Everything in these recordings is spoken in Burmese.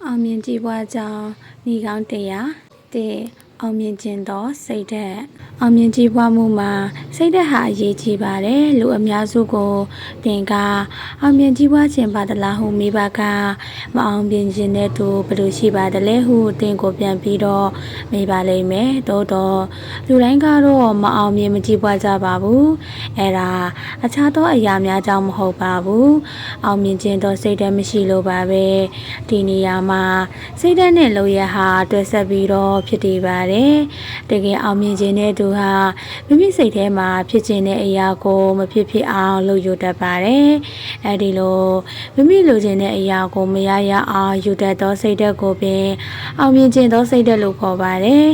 အောင်မြင်ကြည်ပွားကြောင်းဤကောင်းတရားတဲ့အောင်မြင်ခြင်းသောစိတ်ဓာတ်အောင်မြင်ကြည်ပွားမှုမှာစိတ်ဓာတ်ဟာအရေးကြီးပါတယ်လူအများစုကိုသင်ကအောင်မြင်ကြည်ပွားခြင်းပါသလားဟုမိဘကမအောင်မြင်ခြင်းတဲ့သူဘယ်လိုရှိပါသလဲဟုသင်ကိုပြန်ပြီးတော့မေးပါလိမ့်မယ်သို့တော့လူတိုင်းကတော့မအောင်မြင်မကြည်ပွားကြပါဘူးအဲ့ဒါအခြားသောအရာများကြောင့်မဟုတ်ပါဘူးအောင်မြင်ခြင်းသောစိတ်ဓာတ်မရှိလို့ပါပဲဒီနေရာမှာစိတ်ဓာတ်နဲ့လုပ်ရဟာတွဲဆက်ပြီးတော့ဖြစ်တည်ပါတယ်တကယ်အောင်မြင်ခြင်းတဲ့သူဟာမိမိစိတ်ထဲမှာဖြစ်ခြင်းတဲ့အရာကိုမဖြစ်အောင်လုပ်ယူတတ်ပါတယ်အဲဒီလိုမိမိလိုချင်တဲ့အရာကိုမရအောင်ယူတတ်သောစိတ်ဓာတ်ကိုပင်အောင်မြင်ခြင်းသောစိတ်ဓာတ်လို့ခေါ်ပါတယ်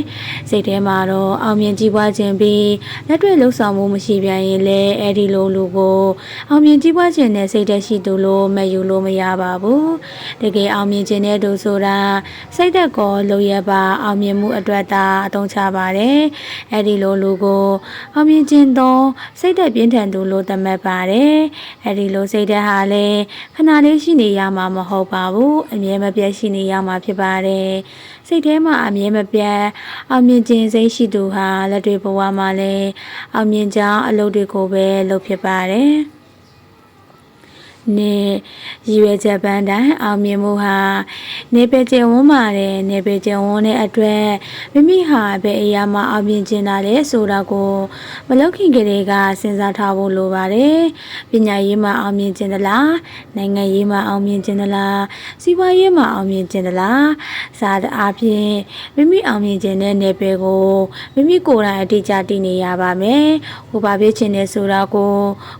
စိတ်ထဲမှာတော့အောင်မြင်ကြည်ပွားခြင်းပြီးလက်တွေ့လှုပ်ဆောင်မှုမရှိပြန်ရင်လည်းအဲဒီလိုလူကိုအောင်မြင်ကြည်ပွားခြင်းနဲ့စိတ်ဓာတ်ရှိသူလို့မယူလို့မရပါဘူးတကယ်အောင်မြင်ခြင်းတဲ့သူဆိုတာစိတ်ဓာတ်ကိုလုပ်ရပါအောင်မြင်မှုအတွက်သာအသုံးချပါတယ်အဲဒီလိုလူကိုအောင်မြင်ခြင်းသောစိတ်ဓာတ်ပြင်းထန်သူလို့သတ်မှတ်ပါတယ်အဲဒီလိုစိတ်ဓာတ်ဟာလည်းခဏလေးရှိနေရမှာမဟုတ်ပါဘူးအမြဲမပြတ်ရှိနေရမှာဖြစ်ပါတယ်စိတ်ထဲမှာအမြဲမပြတ်အောင်မြင်ခြင်းစိတ်ရှိသူဟာလက်တွေ့ဘဝမှာလည်းအောင်မြင်ကြောင်းအလုပ်တွေကိုပဲလုပ်ဖြစ်ပါတယ်နေရွယ်ချက်ပန်းတိုင်းအောင်မြင်မှုဟာနေပကျဝန်းပါတယ်နေပကျဝန်းတဲ့အတွက်မိမိဟာဘယ်အရာမှာအောင်မြင်ခြင်းတာလဲဆိုတာကိုမလောက်ခင်ကလေးကစဉ်းစားထားဖို့လိုပါတယ်ပညာရေးမှာအောင်မြင်ခြင်းသလားနိုင်ငံရေးမှာအောင်မြင်ခြင်းသလားစီးပွားရေးမှာအောင်မြင်ခြင်းသလားစာအားဖြင့်မိမိအောင်မြင်ခြင်းတဲ့နေပကိုမိမိကိုယ်တိုင်အတိအကျသိနေရပါမယ်ဟိုဘာဖြစ်ခြင်းလဲဆိုတာကို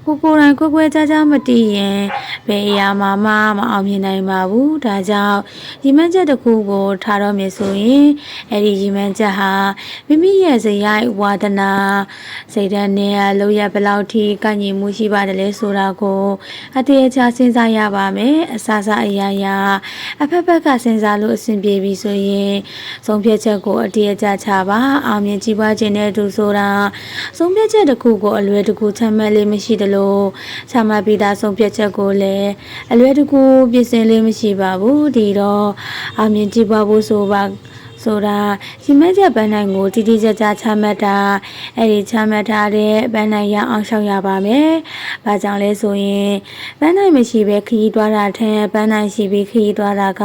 ကိုယ်တိုင်ခွဲခြားခြားမသိရင်ဘယ်အရာမှမအောင်မြင်နိုင်ပါဘူးဒါကြောင့်ရည်မှန်းချက်တစ်ခုကိုထားတော့မယ်ဆိုရင်အဲ့ဒီရည်မှန်းချက်ဟာမိမိရဲ့ဇယိုက်ဝါဒနာစိတ်ဓာတ်နဲ့လောက်ရဘယ်လောက်ထိကန့်ညီမှုရှိပါတယ်လဲဆိုတာကိုအသေးအချာစဉ်းစားရပါမယ်အစအရာရာအဖက်ဖက်ကစဉ်းစားလို့အဆင်ပြေပြီဆိုရင်ဆုံးဖြတ်ချက်ကိုအသေးအချာချပါအောင်မြင်ကြည်ပွားခြင်းတဲ့သူဆိုတာဆုံးဖြတ်ချက်တစ်ခုကိုအလွယ်တကူချမှတ်လေးမရှိသလိုချမှတ်ပြီးသားဆုံးဖြတ်ချက်ကိုလည်းအလွယ်တကူပြင်ဆင်လေးမရှိပါဘူးဒီတော့အောင်မြင်ကြည်ပွားဖို့ဆိုတာရည်မှန်းချက်ပန်းနိုင်ကိုတိတိကျကျချမှတ်တာအဲ့ဒီချမှတ်ထားတဲ့ပန်းနိုင်ရအောင်ရှောက်ရပါမယ်။ဘာကြောင့်လဲဆိုရင်ပန်းနိုင်မရှိပဲခရီးသွားတာထက်ပန်းနိုင်ရှိပြီးခရီးသွားတာက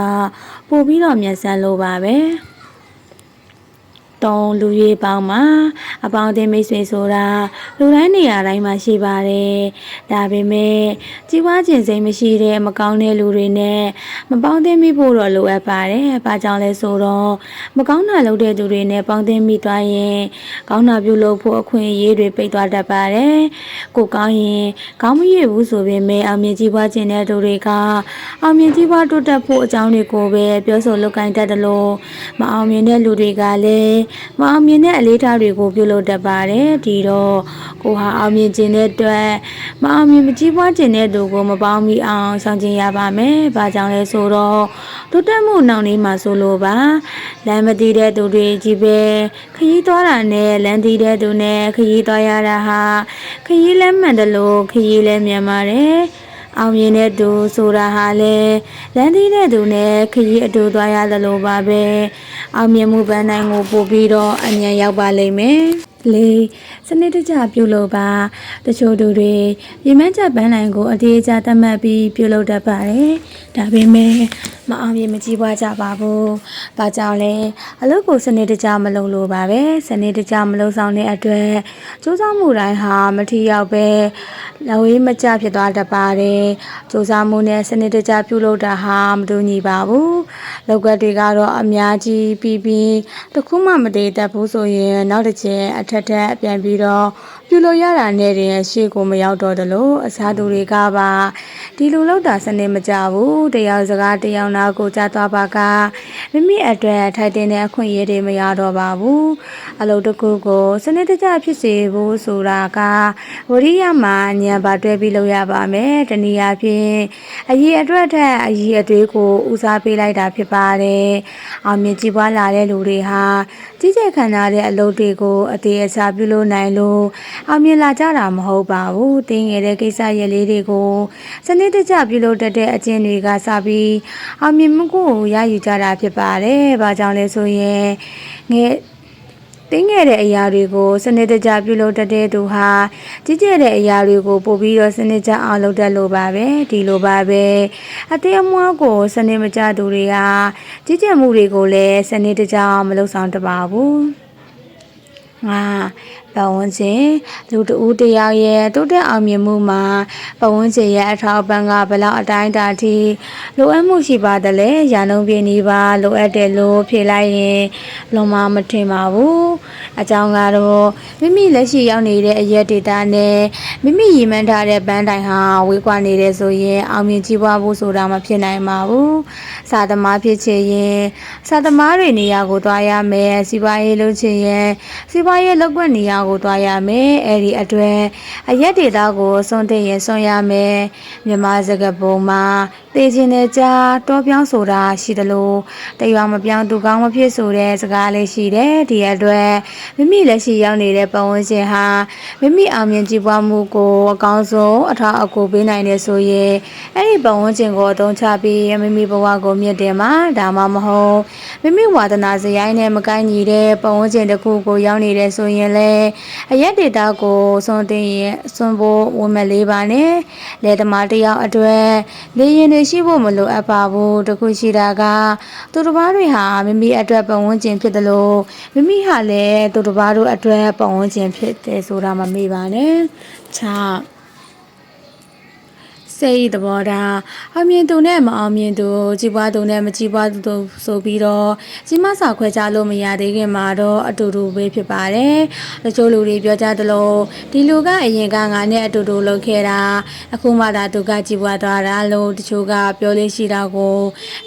ပိုပြီးတော့မြန်ဆန်လို့ပါပဲ။တုံးလူရေးပေါင်းမှာအပေါင်းအသင်းမိတ်ဆွေဆိုတာလူတိုင်းနေရာတိုင်းမှာရှိပါတယ်ဒါပေမဲ့ကြီးပွားခြင်းစိတ်မရှိတဲ့မကောင်းတဲ့လူတွေနဲ့မပေါင်းသင်းမိဖို့တော့လိုအပ်ပါတယ်ဘာကြောင့်လဲဆိုတော့မကောင်းတာလုပ်တဲ့သူတွေနဲ့ပေါင်းသင်းမိသွားရင်ကောင်းတာပြုလုပ်ဖို့အခွင့်အရေးတွေပိတ်သွားတတ်ပါတယ်ကိုကောင်းရင်ကောင်းမရဘူးဆိုပေမဲ့အောင်မြင်ကြီးပွားခြင်းတဲ့သူတွေကအောင်မြင်ကြီးပွားတိုးတက်ဖို့အကြောင်းတွေကိုပဲပြောဆိုလုပ်ကိုင်တတ်တယ်လို့မအောင်မြင်တဲ့လူတွေကလည်းမအောင်မြင်တဲ့အလေးထားတွေကိုပြုလုပ်တတ်ပါတယ်ဒီတော့ကိုဟာအောင်မြင်ခြင်းတဲ့အတွက်မအောင်မြင်မကြီးပွားခြင်းတဲ့သူကိုမပေါင်းမိအောင်ရှောင်ကျဉ်ရပါမယ်ဘာကြောင့်လဲဆိုတော့တိုးတက်မှုနောက်နေမှာဆိုလို့ပါလမ်းမသိတဲ့သူတွေကြီးပဲခရီးသွားတာနဲ့လမ်းသိတဲ့သူနဲ့ခရီးသွားရတာဟာခရီးလည်းမှန်တယ်လို့ခရီးလည်းမြန်ပါတယ်အောင်မြင်တဲ့သူဆိုတာဟာလေလမ်းသိတဲ့သူနဲ့ခရီးအတူသွားရတယ်လို့ပါပဲအောင်မြင်မှုပန်းနိုင်ကိုပို့ပြီးတော့အញ្ញံရောက်ပါလိမ့်မယ်လေးစနစ်တကျပြုလုပ်ပါတချို့သူတွေရည်မှန်းချက်ပန်းနိုင်ကိုအသေးအချာသတ်မှတ်ပြီးပြုလုပ်တတ်ပါတယ်ဒါပေမဲ့မအောင်မြင်မကြီးပွားကြပါဘူး။ဘာကြောင့်လဲအလုပ်ကိုစနစ်တကျမလုပ်လို့ပါပဲ။စနစ်တကျမလုပ်ဆောင်တဲ့အတွက်စူးစမ်းမှုတိုင်းဟာမထီရောက်ပဲလဝေးမကျဖြစ်သွားတတ်ပါတယ်။စူးစမ်းမှုနဲ့စနစ်တကျပြုလုပ်တာဟာမတူညီပါဘူး။လောက်ကတွေကတော့အများကြီးပြီးတခုမှမတည်တတ်ဘူးဆိုရင်နောက်တစ်ချက်အထက်ပြန်ပြီးတော့ပြုလုပ်ရတာနဲ့တည်းရှေ့ကိုမရောက်တော့တယ်လို့အစားသူတွေကပါဒီလိုလောက်တာစနစ်မကြဘူးတယောက်စကားတယောက်နာကိုကြားသွားပါက မိမိအတွက်ထိုက်တဲ့အခွင့်အရေးတွေမရတော့ပါဘူးအလုပ်တစ်ခုကိုစနစ်တကျဖြစ်စေဖို့ဆိုတာကဝရိယမှာဉာဏ်ပါတွဲပြီးလုပ်ရပါမယ်တနည်းအားဖြင့်အရေးအတွက်ထက်အရေးအသွေးကိုဦးစားပေးလိုက်တာဖြစ်ပါတယ်အောင်မြင်ကြည်ပွားလာတဲ့လူတွေဟာကြီးကျယ်ခမ်းနားတဲ့အလုပ်တွေကိုအသေးအချာပြုလုပ်နိုင်လို့အောင်မြင်လာကြတာမဟုတ်ပါဘူးတင်းငယ်တဲ့ကိစ္စရပ်လေးတွေကိုစနစ်တကျပြုလုပ်တတ်တဲ့အကျင့်တွေကစပြီးအောင်မြင်မှုကိုရယူကြတာဖြစ်ပါတယ်။ဘာကြောင့်လဲဆိုရင်တင်းငယ်တဲ့အရာတွေကိုစနစ်တကျပြုလုပ်တတ်တဲ့သူဟာကြီးကျယ်တဲ့အရာတွေကိုပို့ပြီးတော့စနစ်ကျအောင်လုပ်တတ်လို့ပါပဲဒီလိုပါပဲအသေးအမွှားကိုစနစ်မကျသူတွေကကြီးကျယ်မှုတွေကိုလည်းစနစ်တကျမလုပ်ဆောင်တတ်ပါဘူးငါပတ်ဝန်းကျင်လူတဦးတယောက်ရဲ့တိုးတက်အောင်မြင်မှုမှာပတ်ဝန်းကျင်ရဲ့အထောက်အပံ့ကဘယ်လောက်အတိုင်းအတာထိလိုအပ်မှုရှိပါသလဲရာနှုန်းပြည့်နေပါလိုအပ်တယ်လို့ဖြေလိုက်ရင်လွန်မမထင်ပါဘူးအကြောင်းကတော့မိမိလက်ရှိရောက်နေတဲ့အရက်ဒေတာနဲ့မိမိရည်မှန်းထားတဲ့ပန်းတိုင်ဟာဝေးကွာနေတယ်ဆိုရင်အောင်မြင်ကြီးပွားဖို့ဆိုတာမဖြစ်နိုင်ပါဘူးစာသမားဖြစ်ချင်ရင်စာသမားတွေနေရာကိုသွားရမယ်စီးပွားရေးလုပ်ချင်ရင်စီးပွားရေးလုပ်ကွက်နေရာကိုသွားရမယ်အဲ့ဒီအတွက်အရက်ဒေတာကိုစွန့်တင်ရင်စွန့်ရမယ်မြန်မာစကားပုံမှာသိချင်းတဲ့ကြားတောပြောင်းဆိုတာရှိသလိုတရွာမပြောင်းသူကောင်းမဖြစ်ဆိုတဲ့စကားလေးရှိတယ်ဒီအတွက်မိမိလက်ရှိရောက်နေတဲ့ပတ်ဝန်းကျင်ဟာမိမိအောင်မြင်ကြည်ပွားမှုကိုအကောင်းဆုံးအထောက်အကူပေးနိုင်တယ်ဆိုရင်အဲ့ဒီပတ်ဝန်းကျင်ကိုအသုံးချပြီးမိမိဘဝကိုမြင့်တင်မှာဒါမှမဟုတ်မိမိဝါသနာစရိုင်းနဲ့မကိုင်းညီတဲ့ပတ်ဝန်းကျင်တစ်ခုကိုရောက်နေတဲ့ဆိုရင်လည်းအရက်ဒေတာကိုစွန့်တင်ရင်စွန့်ဖို့ဝန်မလေးပါနဲ့လေသမားတယောက်အတွက်လေရင်တွေရှိဖို့မလိုအပ်ပါဘူးတခုရှိတာကသူတစ်ပါးတွေဟာမိမိအတွက်ပတ်ဝန်းကျင်ဖြစ်တယ်လို့မိမိဟာလည်းသူတစ်ပါးတို့အတွက်ပတ်ဝန်းကျင်ဖြစ်တယ်ဆိုတာမမေ့ပါနဲ့6စိတ်သဘောထားအောင်မြင်သူနဲ့မအောင်မြင်သူကြီးပွားသူနဲ့မကြီးပွားသူဆိုပြီးတော့ကြီးမစာခွဲခြားလို့မရသေးခင်မှာတော့အတူတူပဲဖြစ်ပါတယ်။တချို့လူတွေပြောကြသလိုဒီလူကအရင်ကငါနဲ့အတူတူလုပ်ခဲ့တာအခုမှသာသူကကြီးပွားသွားတာလို့တချို့ကပြောလို့ရှိတာကို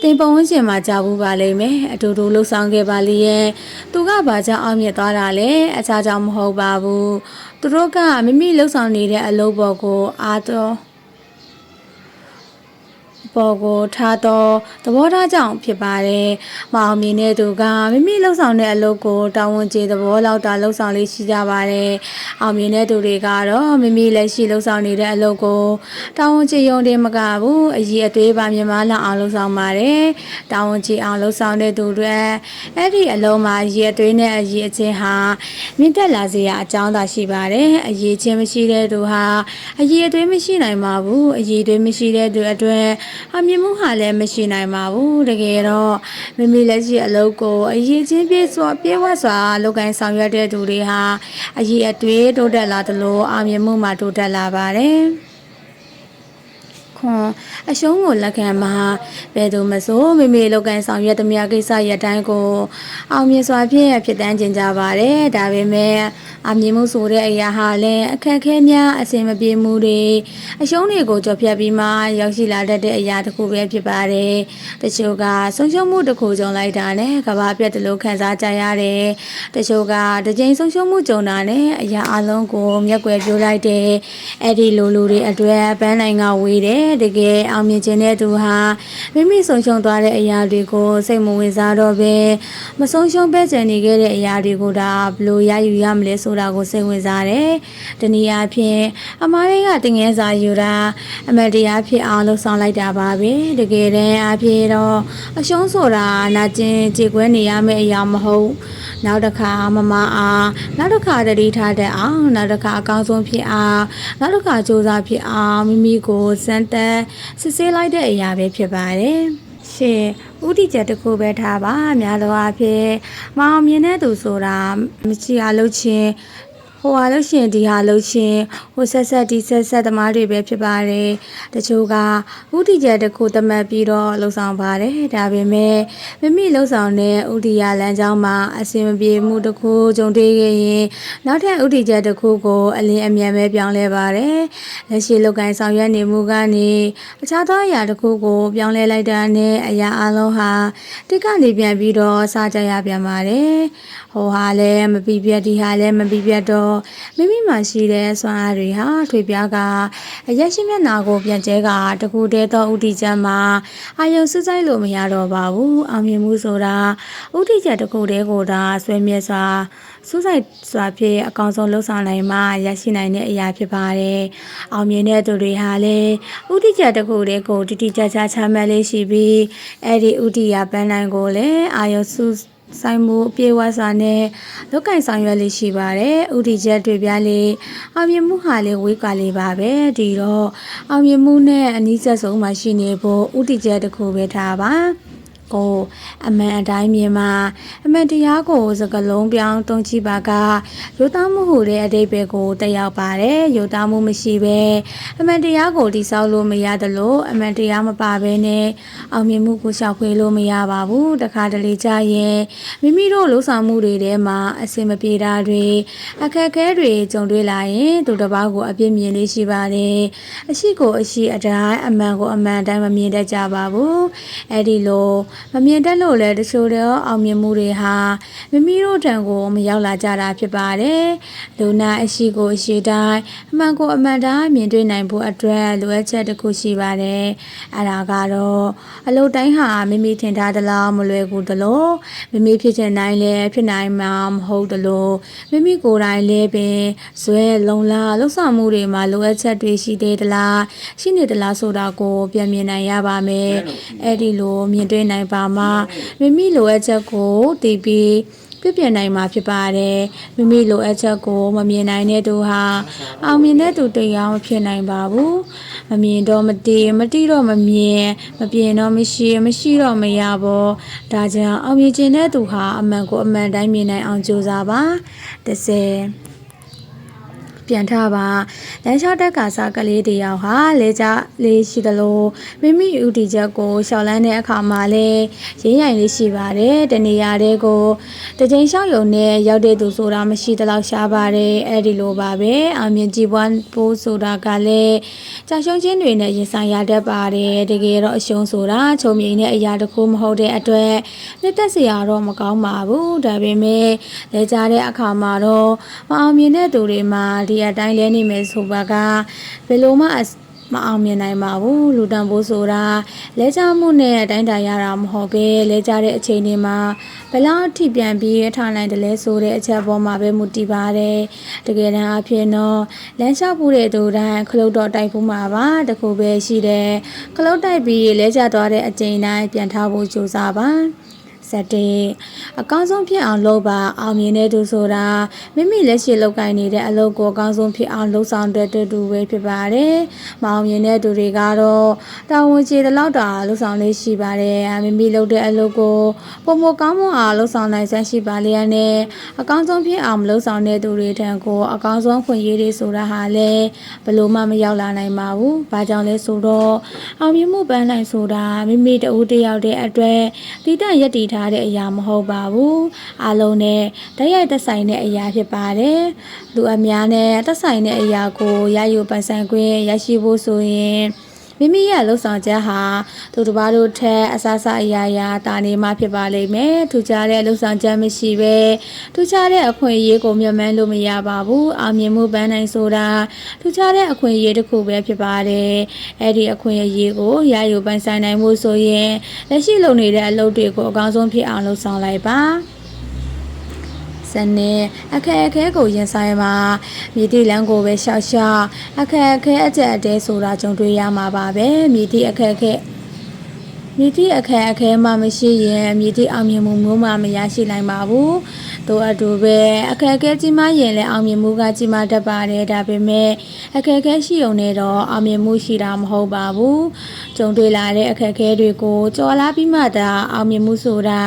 တင်ပုံဝင်ချင်မှကြားဘူးပါလိမ့်မယ်။အတူတူလှုပ်ဆောင်ခဲ့ပါလိရဲ့သူကဘာကြောင့်အောင်မြင်သွားတာလဲအခြားကြောင့်မဟုတ်ပါဘူး။သူတို့ကမိမိလှုပ်ဆောင်နေတဲ့အလုပ်ပေါ်ကိုအားတော့ပေါ်ကိုထားတော့သဘောထားကြောင့်ဖြစ်ပါတယ်။မအောင်မြင်တဲ့သူကမိမိလှုပ်ဆောင်တဲ့အလုပ်ကိုတာဝန်ကျေသဘောလောက်တာလှုပ်ဆောင်လေးရှိကြပါတယ်။အောင်မြင်တဲ့သူတွေကတော့မိမိလက်ရှိလှုပ်ဆောင်နေတဲ့အလုပ်ကိုတာဝန်ကျေရုံတင်မကဘူးအရေးအသွေးပါမြင်မလောက်အောင်လှုပ်ဆောင်ပါတယ်။တာဝန်ကျေအောင်လှုပ်ဆောင်တဲ့သူတွေအဲ့ဒီအလုံးမှာအရေးအသွေးနဲ့အရေးအချင်းဟာမြင့်တက်လာစေရအကြောင်းသာရှိပါတယ်။အရေးချင်းမရှိတဲ့သူဟာအရေးအသွေးမရှိနိုင်ပါဘူး။အရေးအသွေးမရှိတဲ့သူအတွက်အမြင်မှုဟာလည်းမရှိနိုင်ပါဘူးတကယ်တော့မိမိလက်ရှိအလုပ်ကိုအရေးချင်းပြေဝစွာလုပ်ကိုင်ဆောင်ရွက်တဲ့သူတွေဟာအရေးအသွေးတိုးတက်လာသလိုအမြင်မှုမှာတိုးတက်လာပါတယ်အရှုံးကိုလက်ခံမှာဘယ်သူမဆိုမိမိလောက်ကန်ဆောင်ရွက်သမျှကိစ္စရတိုင်းကိုအောင်မြင်စွာဖြင့်ဖြစ်တန်းကျင်ကြပါတယ်ဒါပေမဲ့အောင်မြင်မှုဆိုတဲ့အရာဟာလည်းအခက်အခဲများအဆင်မပြေမှုတွေအရှုံးတွေကိုကြော်ဖြတ်ပြီးမှရောက်ရှိလာတတ်တဲ့အရာတစ်ခုပဲဖြစ်ပါတယ်တချို့ကဆုံးရှုံးမှုတစ်ခုကြုံလိုက်တာနဲ့ကဘာပြတ်တယ်လို့ခံစားကြရတယ်တချို့ကတစ်ကြိမ်ဆုံးရှုံးမှုကြုံတာနဲ့အရာအလုံးကိုမျက်ကွယ်ပြိုးလိုက်တယ်အဲ့ဒီလူတွေအတွက်ပန်းနိုင်ကဝေးတယ်တကယ်အောင်မြင်ခြင်းတဲ့သူဟာမိမိဆုံးရှုံးသွားတဲ့အရာတွေကိုစိတ်မဝင်စားတော့ဘဲမဆုံးရှုံးပဲကျန်နေခဲ့တဲ့အရာတွေကိုဒါဘယ်လိုရယူရမလဲဆိုတာကိုစိတ်ဝင်စားတယ်။တနည်းအားဖြင့်အမားတွေကတင်ငယ်စာယူတာအမတ်တရားဖြစ်အောင်လှုပ်ဆောင်လိုက်တာပါပဲ။တကယ်တမ်းအားဖြင့်တော့အရှုံးဆိုတာနာကျင်ကြေကွဲနေရမယ့်အရာမဟုတ်နောက်တစ်ခါမမအားနောက်တစ်ခါတတိထားတတ်အောင်နောက်တစ်ခါအကောင်းဆုံးဖြစ်အောင်နောက်တစ်ခါစူးစမ်းဖြစ်အောင်မိမိကိုစမ်းသပ်စစ်ဆေးလိုက်တဲ့အရာပဲဖြစ်ပါတယ်ရှင်ဥတီချက်တစ်ခုပဲထားပါများသောအားဖြင့်မအောင်မြင်တဲ့သူဆိုတာမရှိအလုပ်ချင်း ဟိုဟာလို့ရှင်ဒီဟာလို့ရှင်ဟိုဆက်ဒီဆက်သမားတွေပဲဖြစ်ပါတယ်တချို့ကဥတီချက်တစ်ခုသတ်မှတ်ပြီးတော့လှုပ်ဆောင်ပါတယ်ဒါပေမဲ့မိမိလှုပ်ဆောင်တဲ့ဥတီရလမ်းကြောင်းမှာအဆင်မပြေမှုတစ်ခုကြုံတွေ့ခဲ့ရင်နောက်ထပ်ဥတီချက်တစ်ခုကိုအလင်းအမြန်ပဲပြောင်းလဲပါတယ်လက်ရှိလုပ်ကိုင်ဆောင်ရွက်နေမှုကနေအခြားသောအရာတစ်ခုကိုပြောင်းလဲလိုက်တာနဲ့အရာအလုံးဟာတိတ်ကနေပြန်ပြီးတော့စကြရပြန်ပါတယ်ဟိုဟာလည်းမပြီးပြတ်ဒီဟာလည်းမပြီးပြတ်တော့မိမိမှာရှိတဲ့စွမ်းအားတွေဟာထွေပြားကအရက်ရှိမျက်နာကိုပြန်ကျဲကတကူတည်းသောဥတီချက်မှာအာယုံစစိုက်လို့မရတော့ပါဘူးအောင်မြင်မှုဆိုတာဥတီချက်တကူတည်းကိုသာဆွေးမြဲစွာစူးစိုက်စွာဖြင့်အကောင်ဆုံးလှုပ်ဆောင်နိုင်မှရရှိနိုင်တဲ့အရာဖြစ်ပါတယ်အောင်မြင်တဲ့သူတွေဟာလည်းဥတီချက်တကူတည်းကိုတိတိကျကျချမှတ်လေးရှိပြီးအဲ့ဒီဥတီရပန်းတိုင်းကိုလည်းအာယုံစူးဆိုင်မှုပြေဝစွာနဲ့လောက်ကင်ဆောင်ရွက်လေးရှိပါတယ်ဥတီချက်တွေပြလေးအောင်မြင်မှုဟာလေးဝေးကွာလေးပါပဲဒီတော့အောင်မြင်မှုနဲ့အနည်းဆက်ဆုံးမှရှိနေဖို့ဥတီချက်တစ်ခုပဲထားပါကိုအမှန်အတိုင်းမြင်မှာအမှန်တရားကိုစကလုံးပြောင်းသုံးကြည့်ပါကရိုးသားမှုဟူတဲ့အဓိပ္ပာယ်ကိုတက်ရောက်ပါတယ်ရိုးသားမှုမရှိဘဲအမှန်တရားကိုတည်ဆောက်လို့မရသလိုအမှန်တရားမပါဘဲနဲ့အောင်မြင်မှုကိုရှောက်ဖွေးလို့မရပါဘူးတခါတလေကြာရင်မိမိတို့လှုပ်ဆောင်မှုတွေထဲမှာအစင်မပြေတာတွေအခက်အခဲတွေကြုံတွေ့လာရင်သူတစ်ပါးကိုအပြစ်မြင်လေးရှိပါတယ်အရှိကိုအရှိအတိုင်းအမှန်ကိုအမှန်တိုင်းမမြင်တတ်ကြပါဘူးအဲ့ဒီလိုမမြင်တတ်လို့လည်းတချို့တော့အောင်မြင်မှုတွေဟာမိမိတို့ထံကိုမရောက်လာကြတာဖြစ်ပါတယ်လူနာအရှိကိုအရှိတိုင်းအမှန်ကိုအမှန်တိုင်းမြင်တွေ့နိုင်ဖို့အတွက်လိုအပ်ချက်တစ်ခုရှိပါတယ်အဲ့ဒါကတော့အလုပ်တိုင်းဟာမိမိထင်ထားသလောက်မလွယ်ကူသလိုမိမိဖြစ်ချင်တိုင်းလည်းဖြစ်နိုင်မှာမဟုတ်သလိုမိမိကိုယ်တိုင်လည်းပင်ဇွဲလုံလာလှုပ်ဆောင်မှုတွေမှာလိုအပ်ချက်တွေရှိသေးသလားရှိနေသလားဆိုတာကိုပြန်မြင်နိုင်ရပါမယ်အဲ့ဒီလိုမြင်တွေ့နိုင်ပါမှမိမိလိုအပ်ချက်ကိုသိပြီးပြည့်ပြည့်နိုင်မှာဖြစ်ပါတယ်မိမိလိုအပ်ချက်ကိုမမြင်နိုင်တဲ့သူဟာအောင်မြင်တဲ့သူတရားမဖြစ်နိုင်ပါဘူးမမြင်တော့မတိတော့မမြင်မပြင်တော့မရှိတော့မရဘောဒါကြောင့်အောင်မြင်ခြင်းတဲ့သူဟာအမှန်ကိုအမှန်တိုင်းမြင်နိုင်အောင်ကြိုးစားပါ30ပြန်ထပါလမ်းလျှောက်တက်ကစားကလေးတယောက်ဟာလဲကြလေးရှိသလိုမိမိဥတီချက်ကိုရှောက်လန်းတဲ့အခါမှာလဲရင်းရိုင်လေးရှိပါတယ်တနေရာတဲ့ကိုတကြိမ်လျှောက်ယုံနဲ့ရောက်တဲ့သူဆိုတာမရှိသလောက်ရှားပါတယ်အဲ့ဒီလိုပါပဲအောင်မြင်ကြည်ပွားဖို့ဆိုတာကလည်းကြာရှုံးခြင်းတွေနဲ့ရင်ဆိုင်ရတတ်ပါတယ်တကယ်တော့အရှုံးဆိုတာချုံမြိန်တဲ့အရာတစ်ခုမဟုတ်တဲ့အတွက်နှစ်သက်စရာတော့မကောင်းပါဘူးဒါပေမဲ့လဲကြတဲ့အခါမှာတော့မအောင်မြင်တဲ့သူတွေမှာဒီအတိုင်းလဲနေမယ်ဆိုပါကဘယ်လိုမှမအောင်မြင်နိုင်ပါဘူးလူတန်ဖိုးဆိုတာလဲကြမှုနဲ့အတိုင်းတာရတာမဟုတ်ပဲလဲကြတဲ့အချိန်တွေမှာဘယ်လောက်ထိပြန်ပြီးထားနိုင်တယ်လဲဆိုတဲ့အချက်ပေါ်မှာပဲမူတည်ပါတယ်တကယ်တမ်းအဖြစ်တော့လမ်းလျှောက်ဖို့တဲ့သူတိုင်းခလုတ်တော့တိုက်ဖို့မှာပါတခုပဲရှိတယ်ခလုတ်တိုက်ပြီးလဲကြသွားတဲ့အချိန်တိုင်းပြန်ထားဖို့ကြိုးစားပါအကောင်းဆုံးဖြစ်အောင်လုပ်ပါအောင်မြင်တဲ့သူဆိုတာမိမိလက်ရှိလုပ်ကိုင်နေတဲ့အလုပ်ကိုအကောင်းဆုံးဖြစ်အောင်လုပ်ဆောင်တဲ့တူပဲဖြစ်ပါတယ်မအောင်မြင်တဲ့သူတွေကတော့တာဝန်ကျေတဲ့လောက်တာလုပ်ဆောင်လေးရှိပါတယ်မိမိလုပ်တဲ့အလုပ်ကိုပုံမကောင်းမွန်အောင်လုပ်ဆောင်နိုင်စွမ်းရှိပါလျက်နဲ့အကောင်းဆုံးဖြစ်အောင်လုပ်ဆောင်တဲ့သူတွေထံကိုအကောင်းဆုံးခွင့်ရတွေဆိုတာဟာလည်းဘယ်လိုမှမရောက်လာနိုင်ပါဘူးဘာကြောင့်လဲဆိုတော့အောင်မြင်မှုပန်းနိုင်ဆိုတာမိမိတဦးတယောက်တဲ့အတွက်တိတရက်တည်ထားတဲ့အရာမဟုတ်ပါဘူးအားလုံးနဲ့တိုက်ရိုက်သက်ဆိုင်တဲ့အရာဖြစ်ပါတယ်လူအများနဲ့သက်ဆိုင်တဲ့အရာကိုရယူပိုင်ဆိုင်ခွင့်ရရှိဖို့ဆိုရင်မိမိရဲ့လှုပ်ဆောင်ချက်ဟာသူတစ်ပါးတို့ထက်အဆအဆအရာရာတာနေမှဖြစ်ပါလိမ့်မယ်ထူခြားတဲ့လှုပ်ဆောင်ချက်မရှိပဲထူခြားတဲ့အခွင့်အရေးကိုမျှော်မှန်းလို့မရပါဘူးအောင်မြင်မှုပန်းနိုင်ဆိုတာထူခြားတဲ့အခွင့်အရေးတစ်ခုပဲဖြစ်ပါတယ်အဲ့ဒီအခွင့်အရေးကိုရယူပိုင်ဆိုင်နိုင်မှုဆိုရင်လက်ရှိလုပ်နေတဲ့အလုပ်တွေကိုအကောင်းဆုံးဖြစ်အောင်လှုပ်ဆောင်လိုက်ပါစနေအခက်အခဲကိုရင်ဆိုင်မှာမြေတီလမ်းကိုပဲရှောက်အခက်အခဲအကျက်အတဲဆိုတာကြုံတွေ့ရမှာပါပဲမြေတီအခက်အခဲ မြည်သည့်အခက်အခဲမှမရှိရင်မြည်သည့်အောင်မြင်မှုမျိုးမှမရရှိနိုင်ပါဘူးတို့အတူပဲအခက်အခဲကြီးမှရင်လည်းအောင်မြင်မှုကကြီးမှတတ်ပါတယ်ဒါပေမဲ့အခက်အခဲရှိုံနဲ့တော့အောင်မြင်မှုရှိတာမဟုတ်ပါဘူးကြုံတွေ့လာတဲ့အခက်အခဲတွေကိုကြော်လာပြီးမှသာအောင်မြင်မှုဆိုတာ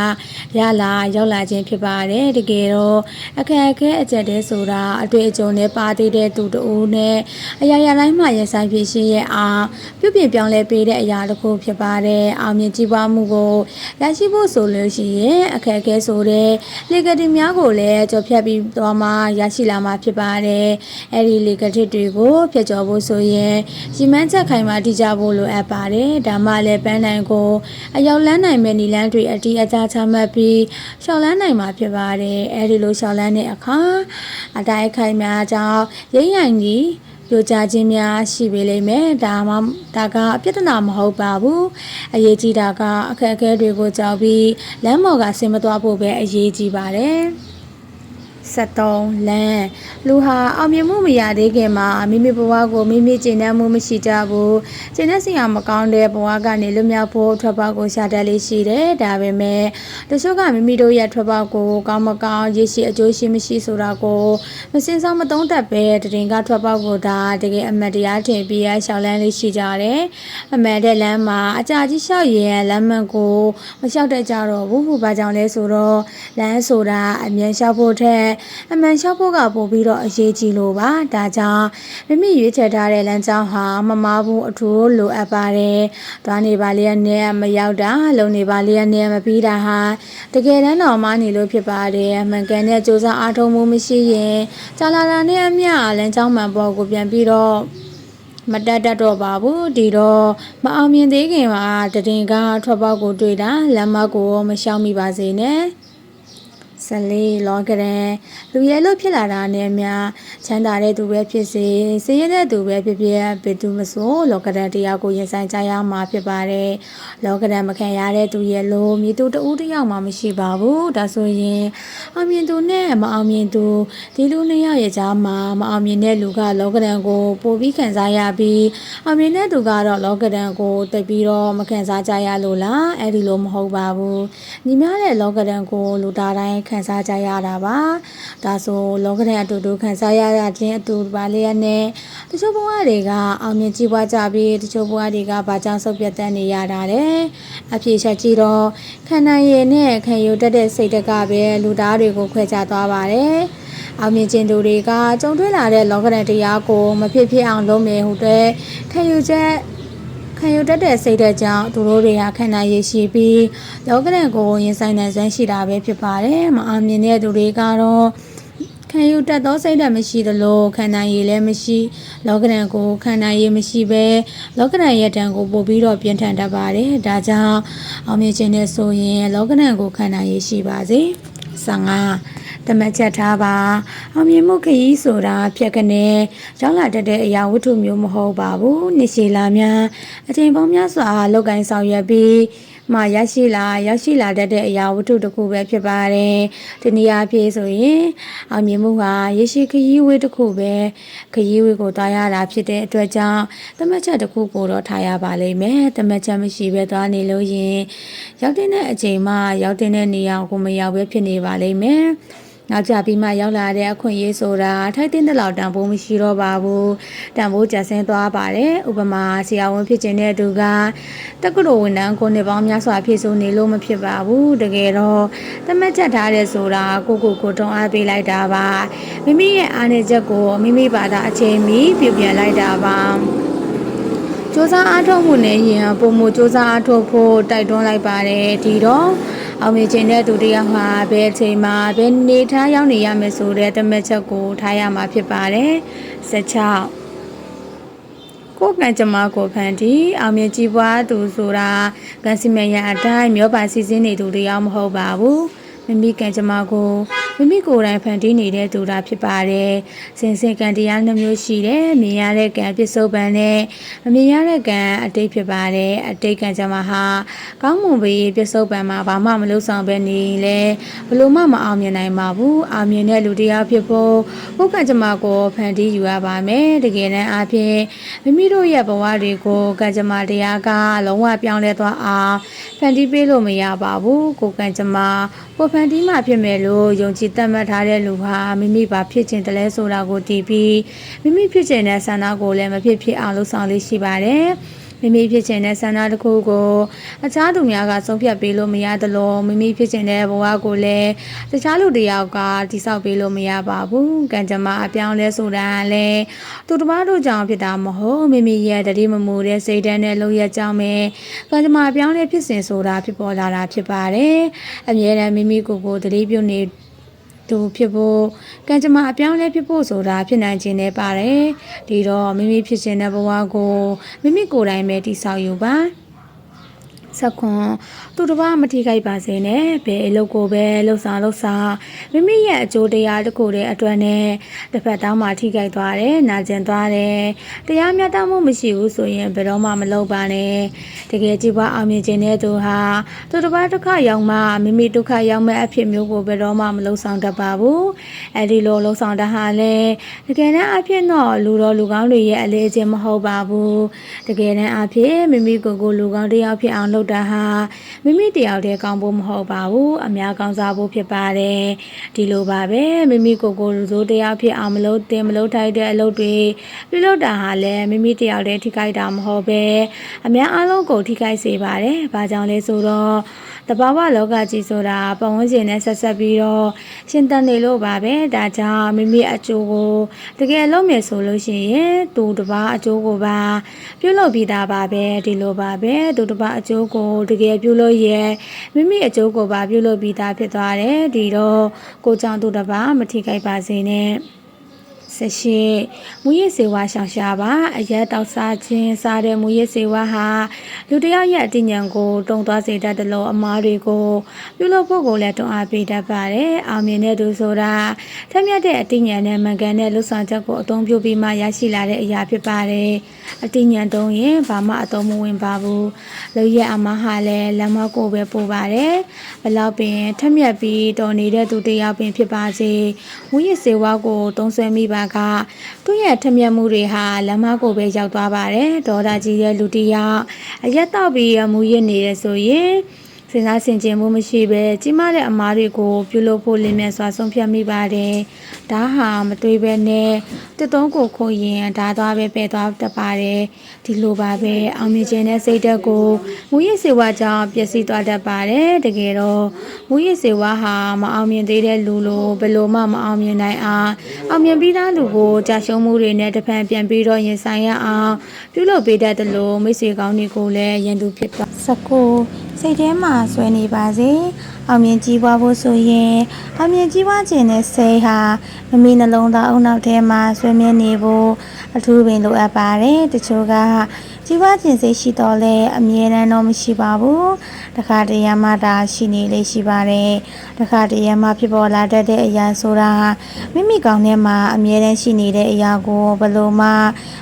ရလာရောက်လာခြင်းဖြစ်ပါတယ်တကယ်တော့အခက်အခဲအကျက်တဲဆိုတာအတွေ့အကြုံနဲ့ပါသေးတဲ့သူတို့နဲ့အရာရာတိုင်းမှရင်ဆိုင်ဖြစ်ရှင်ရဲ့အောင်ပြုပြင်ပြောင်းလဲပေးတဲ့အရာတစ်ခုဖြစ်ပါတယ်အောင်မြင်ကြည်ပွားမှုကိုရရှိဖို့ဆိုလို့ရှိရင်အခက်အခဲဆိုတဲ့လေကတိများကိုလည်းကြော်ဖြတ်ပြီးသွားမှရရှိလာမှာဖြစ်ပါတယ်အဲ့ဒီလေကတိတွေကိုဖျက်ကျော်ဖို့ဆိုရင်ရည်မှန်းချက်ခိုင်မာတည်ကြဖို့လိုအပ်ပါတယ်ဒါမှလည်းပန်းနိုင်ကိုအရောက်လန်းနိုင်မဲ့နီလန်းတွေအတီးအကြချမှတ်ပြီးရှောက်လန်းနိုင်မှာဖြစ်ပါတယ်အဲ့ဒီလိုရှောက်လန်းတဲ့အခါအတိုင်းခိုင်များကြောင့်ရိမ့်ရိုင်ကြီးပြိုကျခြင်းများရှိပေလိမ့်မယ်ဒါကပြဿနာမဟုတ်ပါဘူးအရေးကြီးတာကအခက်အခဲတွေကိုကြောက်ပြီးလမ်းပေါ်ကဆင်းမသွားဖို့ပဲအရေးကြီးပါတယ်73လမ်းလူဟာအောင်မြင်မှုမရသေးခင်မှာမိမိဘဝကိုမိမိကျင့်တတ်မှုမရှိကြဘူးကျင့်တတ်စရာမကောင်းတဲ့ဘဝကနေလွတ်မြောက်ဖို့ထွက်ပေါက်ကိုရှာတတ်လေးရှိတယ်ဒါပေမဲ့တချို့ကမိမိတို့ရဲ့ထွက်ပေါက်ကိုကောင်းမကောင်းရည်ရှိအကျိုးရှိမရှိဆိုတာကိုမစင်စားမသုံးတတ်ပဲတရင်ကထွက်ပေါက်ကိုဒါတကယ်အမှတ်တရားထင်ပြီးရရှောက်လန်းလေးရှိကြတယ်အမှန်တဲ့လမ်းမှာအကြာကြီးလျှောက်ရင်လမ်းမှန်ကိုမလျှောက်တတ်ကြတော့ဘူးဘာကြောင့်လဲဆိုတော့လမ်းဆိုတာအမြန်လျှောက်ဖို့ထက်အမှန်လျှောက်ဖို့ကပို့ပြီးတော့အရေးကြီးလို့ပါဒါကြောင့်မိမိရွေးချယ်ထားတဲ့လမ်းကြောင်းဟာမမားဘူးအထူးလိုအပ်ပါတယ်သွားနေပါလျက်နဲ့မရောက်တာလုံနေပါလျက်နဲ့မပြီးတာဟာတကယ်တမ်းတော့မနေလို့ဖြစ်ပါတယ်မှန်ကန်တဲ့စူးစမ်းအားထုတ်မှုမရှိရင်ကြာလာတာနဲ့အမျှလမ်းကြောင်းမှန်ပေါ်ကိုပြန်ပြီးတော့မတတ်တတ်တော့ပါဘူးဒီတော့မအောင်မြင်သေးခင်မှာတည်င်ကထွက်ပေါက်ကိုတွေ့တာလမ်းမကိုမရှောင်မိပါစေနဲ့14လောကရန်လူရဲလို့ဖြစ်လာတာနဲ့များချမ်းသာတဲ့သူပဲဖြစ်စေစည်ရတဲ့သူပဲဖြစ်ဖြစ်ဘယ်သူမဆိုလောကရန်တရားကိုရင်ဆိုင်ကြရမှာဖြစ်ပါတယ်လောကရန်မခံရတဲ့သူရဲ့လို့မြေသူတဦးတယောက်မှမရှိပါဘူးဒါဆိုရင်အောင်မြင်သူနဲ့မအောင်မြင်သူဒီလူနှစ်ယောက်ရဲ့ကြားမှာမအောင်မြင်တဲ့လူကလောကရန်ကိုပိုပြီးခံစားရပြီးအောင်မြင်တဲ့သူကတော့လောကရန်ကိုတိတ်ပြီးတော့မခံစားကြရလို့လားအဲ့ဒီလိုမဟုတ်ပါဘူးညီမတဲ့လောကရန်ကိုလူသားတိုင်းခံစားကြရတာပါဒါဆိုလောကရန်အတူတူခံစားရခြင်းအတူပါလျက်နဲ့တချို့ဘဝတွေကအောင်မြင်ကြီးပွားကြပြီးတချို့ဘဝတွေကဘာကြောင့်ဆုတ်ပြတ်တတ်နေရတာလဲအပြေချက်ကြည့်တော့ခံနိုင်ရည်နဲ့ခံယူတတ်တဲ့စိတ်တကပဲလူသားတွေကိုခွဲခြားသွားပါတယ်အောင်မြင်ခြင်းသူတွေကကြုံတွေ့လာတဲ့လောကရန်တရားကိုမဖြစ်ဖြစ်အောင်လုပ်မယ်ဟုတဲ့ခံယူတတ်တဲ့စိတ်တဲ့ကြောင့်သူတို့တွေဟာခန္ဓာရည်ရှိပြီးလောကရန်ကိုရင်ဆိုင်နိုင်စွမ်းရှိတာပဲဖြစ်ပါတယ်မအောင်မြင်တဲ့သူတွေကတော့ခံယူတတ်သောစိတ်ဓာတ်မရှိသလိုခန္ဓာရည်လည်းမရှိလောကရန်ကိုခန္ဓာရည်မရှိပဲလောကရန်ရဲ့တန်ကိုပို့ပြီးတော့ပြင်းထန်တတ်ပါတယ်ဒါကြောင့်အောင်မြင်ခြင်းနဲ့ဆိုရင်လောကရန်ကိုခန္ဓာရည်ရှိပါစေ15တမတ်ချက်ထားပါအောင်မြင်မှုခရီးဆိုတာဖြတ်ကနေရောက်လာတတ်တဲ့အရာဝတ္ထုမျိုးမဟုတ်ပါဘူးနှစ်ရှည်လာများအချိန်ပေါင်းများစွာလောက်ကိုင်းဆောင်ရွက်ပြီးမှရောက်ရှိလာတတ်တဲ့အရာဝတ္ထုတစ်ခုပဲဖြစ်ပါတယ်ဒီနေရာဖြစ်ဆိုရင်အောင်မြင်မှုဟာရရှိခရီးဝေးတစ်ခုပဲခရီးဝေးကိုသွားရတာဖြစ်တဲ့အတွက်ကြောင့်တမတ်ချက်တစ်ခုကိုတော့ထားရပါလိမ့်မယ်တမတ်ချက်မရှိပဲသွားနေလို့ရင်ရောက်တဲ့အချိန်မှရောက်တဲ့နေရာကိုမရောက်ပဲဖြစ်နေပါလိမ့်မယ်နောက်ကြပြီးမှရောက်လာတဲ့အခွင့်အရေးဆိုတာထိုက်တဲ့လောက်တန်ဖိုးမရှိတော့ပါဘူးတန်ဖိုးကျဆင်းသွားပါတယ်ဥပမာဆရာဝန်ဖြစ်ခြင်းတဲ့သူကတက္ကသိုလ်ဝန်ထမ်းကိုနှစ်ပေါင်းများစွာဖြစ်ဆိုနေလို့မဖြစ်ပါဘူးတကယ်တော့တမတ်ချက်ထားတဲ့ဆိုတာကိုတုံအားပေးလိုက်တာပါမိမိရဲ့အားနည်းချက်ကိုမိမိဘာသာအချိန်မီပြပြန်လိုက်တာပါစူးစမ်းအားထုတ်မှုနဲ့ရင်ပုံမှုစူးစမ်းအားထုတ်ဖို့တိုက်တွန်းလိုက်ပါတယ်ဒီတော့အောင်မြင်ခြင်းတဲ့သူတရားမှာဘယ်အချိန်မှာဘယ်နေထားရောက်နေရမယ်ဆိုတဲ့တမတ်ချက်ကိုထားရမှာဖြစ်ပါတယ်16ကိုကံကြမ္မာကိုဖန်တီးအောင်မြင်ကြီးပွားသူဆိုတာကံစီမံရအတိုင်းမျောပါစီစဉ်နေသူတရားမဟုတ်ပါဘူး မိမိကံကြမ္မာကိုမိမိကိုယ်တိုင်ဖန်တီးနေတဲ့သူတာဖြစ်ပါတယ်စင်စင်ကံတရားနှမျိုးရှိတယ်မြင်ရတဲ့ကံပစ္စုပန်နဲ့မမြင်ရတဲ့ကံအတိတ်ဖြစ်ပါတယ်အတိတ်ကံကြမ္မာဟာကောင်းမွန်ပြီးပစ္စုပန်မှာဘာမှမလုပ်ဆောင်ပဲနေလဲဘလို့မှမအောင်မြင်နိုင်ပါဘူးအောင်မြင်တဲ့လူတရားဖြစ်ဖို့ဘုကံကြမ္မာကိုဖန်တီးယူရပါမယ်တကယ်တမ်းအားဖြင့်မိမိတို့ရဲ့ဘဝတွေကိုကံကြမ္မာတရားကလုံးဝပြောင်းလဲသွားအောင်ဖန်တီးပေးလို့မရပါဘူးကိုကံကြမ္မာကိုဖန်တီးမှဖြစ်မယ်လို့ယုံကြည်သတ်မှတ်ထားတဲ့လူဟာမိမိဘာဖြစ်ခြင်းတလဲဆိုတာကိုတည်ပြီးမိမိဖြစ်ခြင်းတဲ့ဆန္ဒကိုလည်းမဖြစ်ဖြစ်အောင်လုပ်ဆောင်လေးရှိပါတယ်မိမိဖြစ်ခြင်းတဲ့ဆန္ဒတစ်ခုကိုအခြားသူများကဆုံးဖြတ်ပေးလို့မရသလိုမိမိဖြစ်ခြင်းတဲ့ဘဝကိုလည်းတခြားလူတစ်ယောက်ကတိဆောက်ပေးလို့မရပါဘူးကံကြမ္မာအပြောင်းလဲဆိုတာလည်းသူတစ်ပါးတို့ကြောင့်ဖြစ်တာမဟုတ်မိမိရဲ့တတိမမူတဲ့စိတ်ဓာတ်နဲ့လုပ်ရကြောင်းပဲကံကြမ္မာအပြောင်းလဲဖြစ်စဉ်ဆိုတာဖြစ်ပေါ်လာတာဖြစ်ပါတယ်အမြဲတမ်းမိမိကိုယ်ကိုတတိပြုနေသူဖြစ်ဖို့ကံကြမ္မာအပြောင်းလဲဖြစ်ဖို့ဆိုတာဖြစ်နိုင်ခြင်းနဲ့ပါတယ်ဒီတော့မိမိဖြစ်ခြင်းတဲ့ဘဝကိုမိမိကိုယ်တိုင်ပဲတည်ဆောက်ယူပါဆက်ခွန်သူတစ်ပါးမထိခိုက်ပါစေနဲ့ဘယ်အလုပ်ကိုပဲလှုပ်ဆောင်မိမိရဲ့အကျိုးတရားတစ်ခုတည်းအတွက်နဲ့တစ်ဖက်တောင်းမှထိခိုက်သွားတယ်နာကျင်သွားတယ်တရားမျှတမှုမရှိဘူးဆိုရင်ဘယ်တော့မှမလုပ်ပါနဲ့တကယ်ကြည်ပွားအောင်မြင်ခြင်းတဲ့သူဟာသူတစ်ပါးဒုက္ခရောက်မှမိမိဒုက္ခရောက်မဲ့အဖြစ်မျိုးကိုဘယ်တော့မှမလုပ်ဆောင်တတ်ပါဘူးအဲဒီလိုလှုပ်ဆောင်တာဟာလည်းတကယ်တမ်းအဖြစ်တော့လူတော်လူကောင်းတွေရဲ့အလေးအကျင့်မဟုတ်ပါဘူးတကယ်တမ်းအဖြစ်မိမိကိုယ်ကိုလူကောင်းတစ်ယောက်ဖြစ်အောင်လုပ်တာဟာမိမိတယောက်တည်းကောင်းဖို့မဟုတ်ပါဘူးအများကောင်းစားဖို့ဖြစ်ပါတယ်ဒီလိုပါပဲမိမိကိုယ်ကိုလူစိုးတယောက်ဖြစ်အောင်မလုပ်တင်မလုပ်ထိုက်တဲ့အလုပ်တွေပြုလုပ်တာဟာလည်းမိမိတယောက်တည်းထိခိုက်တာမဟုတ်ပဲအများအလုံးကိုထိခိုက်စေပါတယ်ဘာကြောင့်လဲဆိုတော့တဘာဝလောကကြီးဆိုတာပတ်ဝန်းကျင်နဲ့ဆက်ဆက်ပြီးတော့ရှင်သန်နေလို့ပါပဲဒါကြောင့်မိမိအကျိုးကိုတကယ်လုပ်မယ်ဆိုလို့ရှိရင်သူတစ်ပါးအကျိုးကိုပါပြုလုပ်ပြီးသားပါပဲဒီလိုပါပဲသူတစ်ပါးအကျိုးကိုတကယ်ပြုလို့ရမိမိအကျိုးကိုပါပြုလုပ်ပြီးသားဖြစ်သွားတယ်ဒီတော့ကိုကြောင့်သူတစ်ပါးမထိခိုက်ပါစေနဲ့ဆက်ရှိမူရစ်စေဝါရှောင်ရှားပါအရက်တောက်စားခြင်းစားတဲ့မူရစ်စေဝါဟာလူတစ်ယောက်ရဲ့အတည်ဉာဏ်ကိုတုံသွားစေတတ်တယ်လို့အမားတွေကိုပြုလုပ်ဖို့ကိုလည်းတွန်းအားပေးတတ်ပါတယ်အောင်မြင်တဲ့သူဆိုတာထက်မြက်တဲ့အတည်ဉာဏ်နဲ့မှန်ကန်တဲ့လှုပ်ဆောင်ချက်ကိုအသုံးပြုပြီးမှရရှိလာတဲ့အရာဖြစ်ပါတယ်အတည်ဉာဏ်တုံးရင်ဘာမှအသုံးမဝင်ပါဘူးလူရဲ့အမားဟာလည်းလက်မကိုပဲပို့ပါတယ်ဘလောက်ပင်ထက်မြက်ပြီးတော်နေတဲ့သူတစ်ယောက်ပင်ဖြစ်ပါစေမူရစ်စေဝါကိုသုံးဆွဲမိပါကသူ့ရဲ့ထက်မြက်မှုတွေဟာလက်မကိုပဲရောက်သွားပါတယ်ဒေါသကြီးတဲ့လူတစ်ယောက်အရက်တော့ပြီးမူရစ်နေရဆိုရင်စဉ်းစားဆင်ခြင်မှုမရှိပဲကြီးမားတဲ့အမားတွေကိုပြုလုပ်ဖို့လင်းမြတ်စွာဆုံးဖြတ်မိပါတယ်ဒါဟာမတွေးပဲနဲ့တစ်သုံးကိုခိုးရင်ဒါသွားပဲပဲသွားတတ်ပါတယ်ဒီလိုပါပဲအောင်မြင်ခြင်းနဲ့စိတ်ဓာတ်ကိုမူရစ်စေဝါကြောင့်ပျက်စီးသွားတတ်ပါတယ်တကယ်တော့မူရစ်စေဝါဟာမအောင်မြင်သေးတဲ့လူလိုဘယ်လိုမှမအောင်မြင်နိုင်အောင်အောင်မြင်ပြီးသားလူကိုကြာရှုံးမှုတွေနဲ့တဖန်ပြန်ပြီးတော့ရင်ဆိုင်ရအောင်ပြုလုပ်ပေးတတ်တယ်လို့မိတ်ဆွေကောင်းတွေကိုလည်းရန်သူဖြစ်သွားစကိုစိတ်ထဲမှာဆွဲနေပါစေအောင်မြင်ကြီးပွားဖို့ဆိုရင်အောင်မြင်ကြီးပွားခြင်းနဲ့စိတ်ဟာမမီနှလုံးသားအုံနောက်ထဲမှာဆွေးမြဲနေဖို့အထူးပင်လိုအပ်ပါတယ်တချို့ကကြီးပွားခြင်းစိတ်ရှိတော့လဲအမြဲတမ်းတော့မရှိပါဘူးတခါတရံမှဒါရှိနေလေရှိပါတယ်တခါတရံမှဖြစ်ပေါ်လာတတ်တဲ့အရာဆိုတာမိမိကောင်းထဲမှာအမြဲတမ်းရှိနေတဲ့အရာကိုဘယ်လိုမှ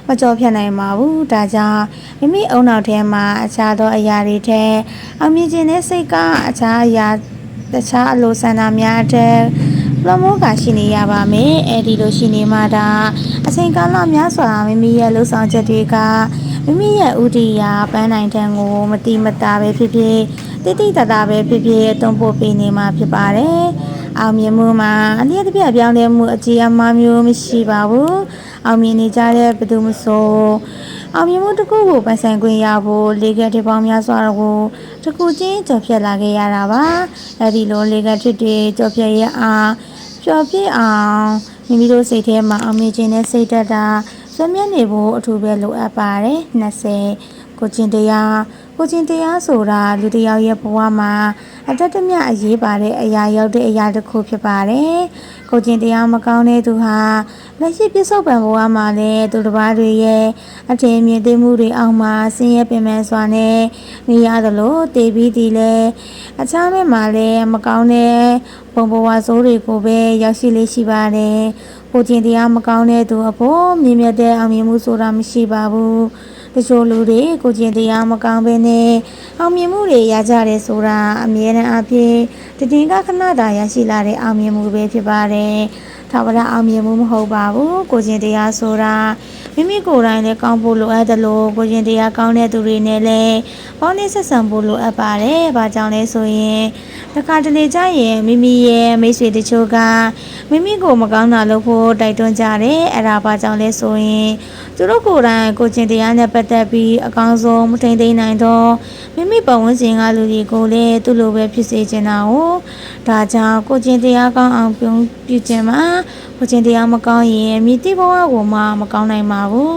မကြော်ဖြတ်နိုင်ပါဘူးဒါကြောင့်မိမိအုံနောက်ထဲမှာအခြားသောအရာတွေထက်အောင်မြင်ခြင်းနဲ့စိတ်ကအခြားအရာတခြားအလိုဆန္ဒများတဲ့လမောကရှိနေရပါမယ်အဲဒီလိုရှိနေမှဒါအချိန်ကာလများစွာမိမိရဲ့လှုပ်ဆောင်ချက်တွေကမိမိရဲ့ဥတီယာပန်းနိုင်တဲ့ကိုမတိမတာပဲဖြစ်ဖြစ်တိတိတတာပဲဖြစ်ဖြစ်တုံ့ပို့ပေးနေမှာဖြစ်ပါတယ်အောင်မြင်မှုမှာအနည်းတစ်ပြပြောင်းလဲမှုအကြီးအမားမျိုးမရှိပါဘူးအောင်မြင်နေကြတဲ့ဘယ်သူမဆိုအောင်မြင်မှုတစ်ခုကိုပိုင်ဆိုင်ခွင့်ရဖို့လေကတစ်ပေါင်းများစွာကိုတစ်ခုချင်းကြော်ဖြတ်လာခဲ့ရတာပါအဲဒီလိုလေကတစ်တွေကြော်ဖြတ်ရအောင်ပျော်ပြည့်အောင်မိမိတို့စိတ်ထဲမှာအောင်မြင်ခြင်းနဲ့စိတ်ဓာတ်တာဆွေးမြဲနေဖို့အထူးပဲလိုအပ်ပါတယ်20ကိုချင်းတရား ကိုချင်းတရားဆိုတာလူတစ်ယောက်ရဲ့ဘဝမှာအတ္တမြအရေးပါတဲ့အရာရောက်တဲ့အရာတစ်ခုဖြစ်ပါတယ်။ကိုချင်းတရားမကောင်းတဲ့သူဟာလက်ရှိပြစ္ဆုတ်ပံဘဝမှာလည်းသူတစ်ပါးတွေရဲ့အထင်မြင်သိမှုတွေအောက်မှာဆင်းရဲပင်ပန်းစွာနဲ့နေရသလိုတည်ပြီးဒီလဲအခြားဘက်မှာလည်းမကောင်းတဲ့ဘုံဘဝဆိုးတွေကိုပဲရောက်ရှိလေးရှိပါတယ်။ကိုချင်းတရားမကောင်းတဲ့သူအဖို့မြင့်မြတ်တဲ့အောင်မြင်မှုဆိုတာမရှိပါဘူး။တချို့လူတွေကိုချင်းတရားမကောင်းဘဲနဲ့အောင်မြင်မှုတွေရကြတယ်ဆိုတာအမြဲတမ်းအဖြစ်တည်ငါခဏတာရရှိလာတဲ့အောင်မြင်မှုပဲဖြစ်ပါတယ်။ထာဝရအောင်မြင်မှုမဟုတ်ပါဘူး။ကိုချင်းတရားဆိုတာမိမိကိုယ်တိုင်လည်းကောင်းဖို့လိုအပ်တယ်လို့ကိုချင်းတရားကောင်းတဲ့သူတွေနဲ့လည်းပေါင်းနေဆက်ဆံဖို့လိုအပ်ပါတယ်။ဘာကြောင့်လဲဆိုရင်တခါတလေကျရင်မိမိရဲ့မိတ်ဆွေတချို့ကမိမိကိုမကောင်းတာလုပ်ဖို့တိုက်တွန်းကြတယ်။အဲ့ဒါဘာကြောင့်လဲဆိုရင်သူတို့ကိုယ်တိုင်ကိုချင်းတရားနဲ့ပတ်သက်ပြီးအကောင်းဆုံးမထိန်သိမ်းနိုင်တော့မိမိပတ်ဝန်းကျင်ကလူတွေကိုလည်းသူ့လိုပဲဖြစ်စေချင်တာ哦ဒါကြောင့်ကိုချင်းတရားကောင်းအောင်ပြုခြင်းမှာကိုချင်းတရားမကောင်းရင်မြစ်တိဘဝကိုမှမကောင်းနိုင်ပါဘူး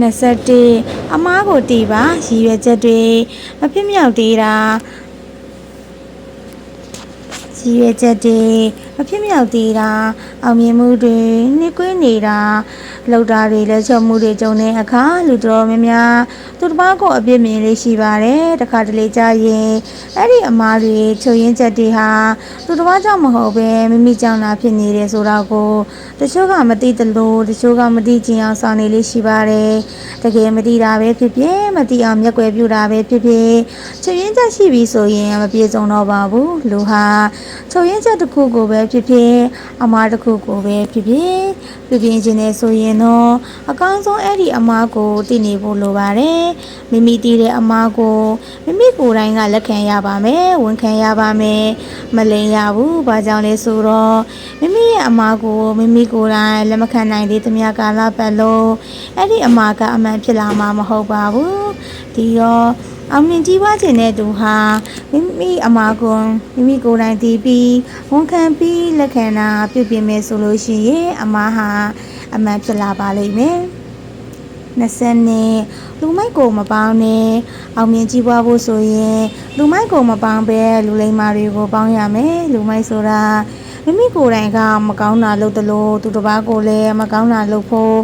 21အမားကိုတီးပါရည်ရွယ်ချက်တွေမဖြစ်မြောက်သေးတာရည်ရွယ်ချက်တွေမဖြစ်မြောက်သေးတာအောင်မြင်မှုတွေနှိကွေးနေတာလောက်တာတွေလက်ချက်မှုတွေကြုံတဲ့အခါလူတော်များများသူတစ်ပါးကိုအပြစ်မြင်လေးရှိပါတယ်တခါတလေကြာရင်အဲ့ဒီအမားတွေချုပ်ရင်းချက်တွေဟာသူတစ်ပါးကြောင့်မဟုတ်ပဲမိမိကြောင့်လာဖြစ်နေတယ်ဆိုတော့ကိုတချို့ကမသိသလိုတချို့ကမသိချင်အောင်ဆောင်နေလေးရှိပါတယ်တကယ်မသိတာပဲဖြစ်ဖြစ်မသိအောင်မျက်ကွယ်ပြုတာပဲဖြစ်ဖြစ်ချုပ်ရင်းချက်ရှိပြီဆိုရင်မပြေဆုံးတော့ပါဘူးလူဟာချုပ်ရင်းချက်တစ်ခုကိုပဲဖြစ်ဖြစ်အမားတစ်ခုကိုပဲဖြစ်ဖြစ်ပြပြင်းခြင်းနဲ့ဆိုရင်တော့အကောင်းဆုံးအဲ့ဒီအမားကိုသိနေဖို့လိုပါတယ်မိမိသိတဲ့အမားကိုမိမိကိုယ်တိုင်ကလက်ခံရပါမယ်ဝန်ခံရပါမယ်မလိမ်ရဘူးဘာကြောင့်လဲဆိုတော့မိမိရဲ့အမားကိုမိမိကိုယ်တိုင်လက်မခံနိုင်သေးသမျှကာလပတ်လုံးအဲ့ဒီအမားကအမှန်ဖြစ်လာမှာမဟုတ်ပါဘူးဒီတော့အောင်မြင်ကြီးပွားခြင်းတဲ့သူဟာမိမိအမားကိုမိမိကိုယ်တိုင်သိပြီးဝန်ခံပြီးလက်ခံတာပြုပြင်မယ်ဆိုလို့ရှိရင်အမားဟာအမှန်ဖြစ်လာပါလိမ့်မယ်20နှစ်လူမိုက်ကိုမပေါင်းနဲ့အောင်မြင်ကြီးပွားဖို့ဆိုရင်လူမိုက်ကိုမပေါင်းပဲလူလိမ္မာတွေကိုပေါင်းရမယ်လူမိုက်ဆိုတာမိမိကိုယ်တိုင်ကမကောင်းတာလုပ်သလိုသူတစ်ပါးကိုလည်းမကောင်းတာလုပ်ဖို့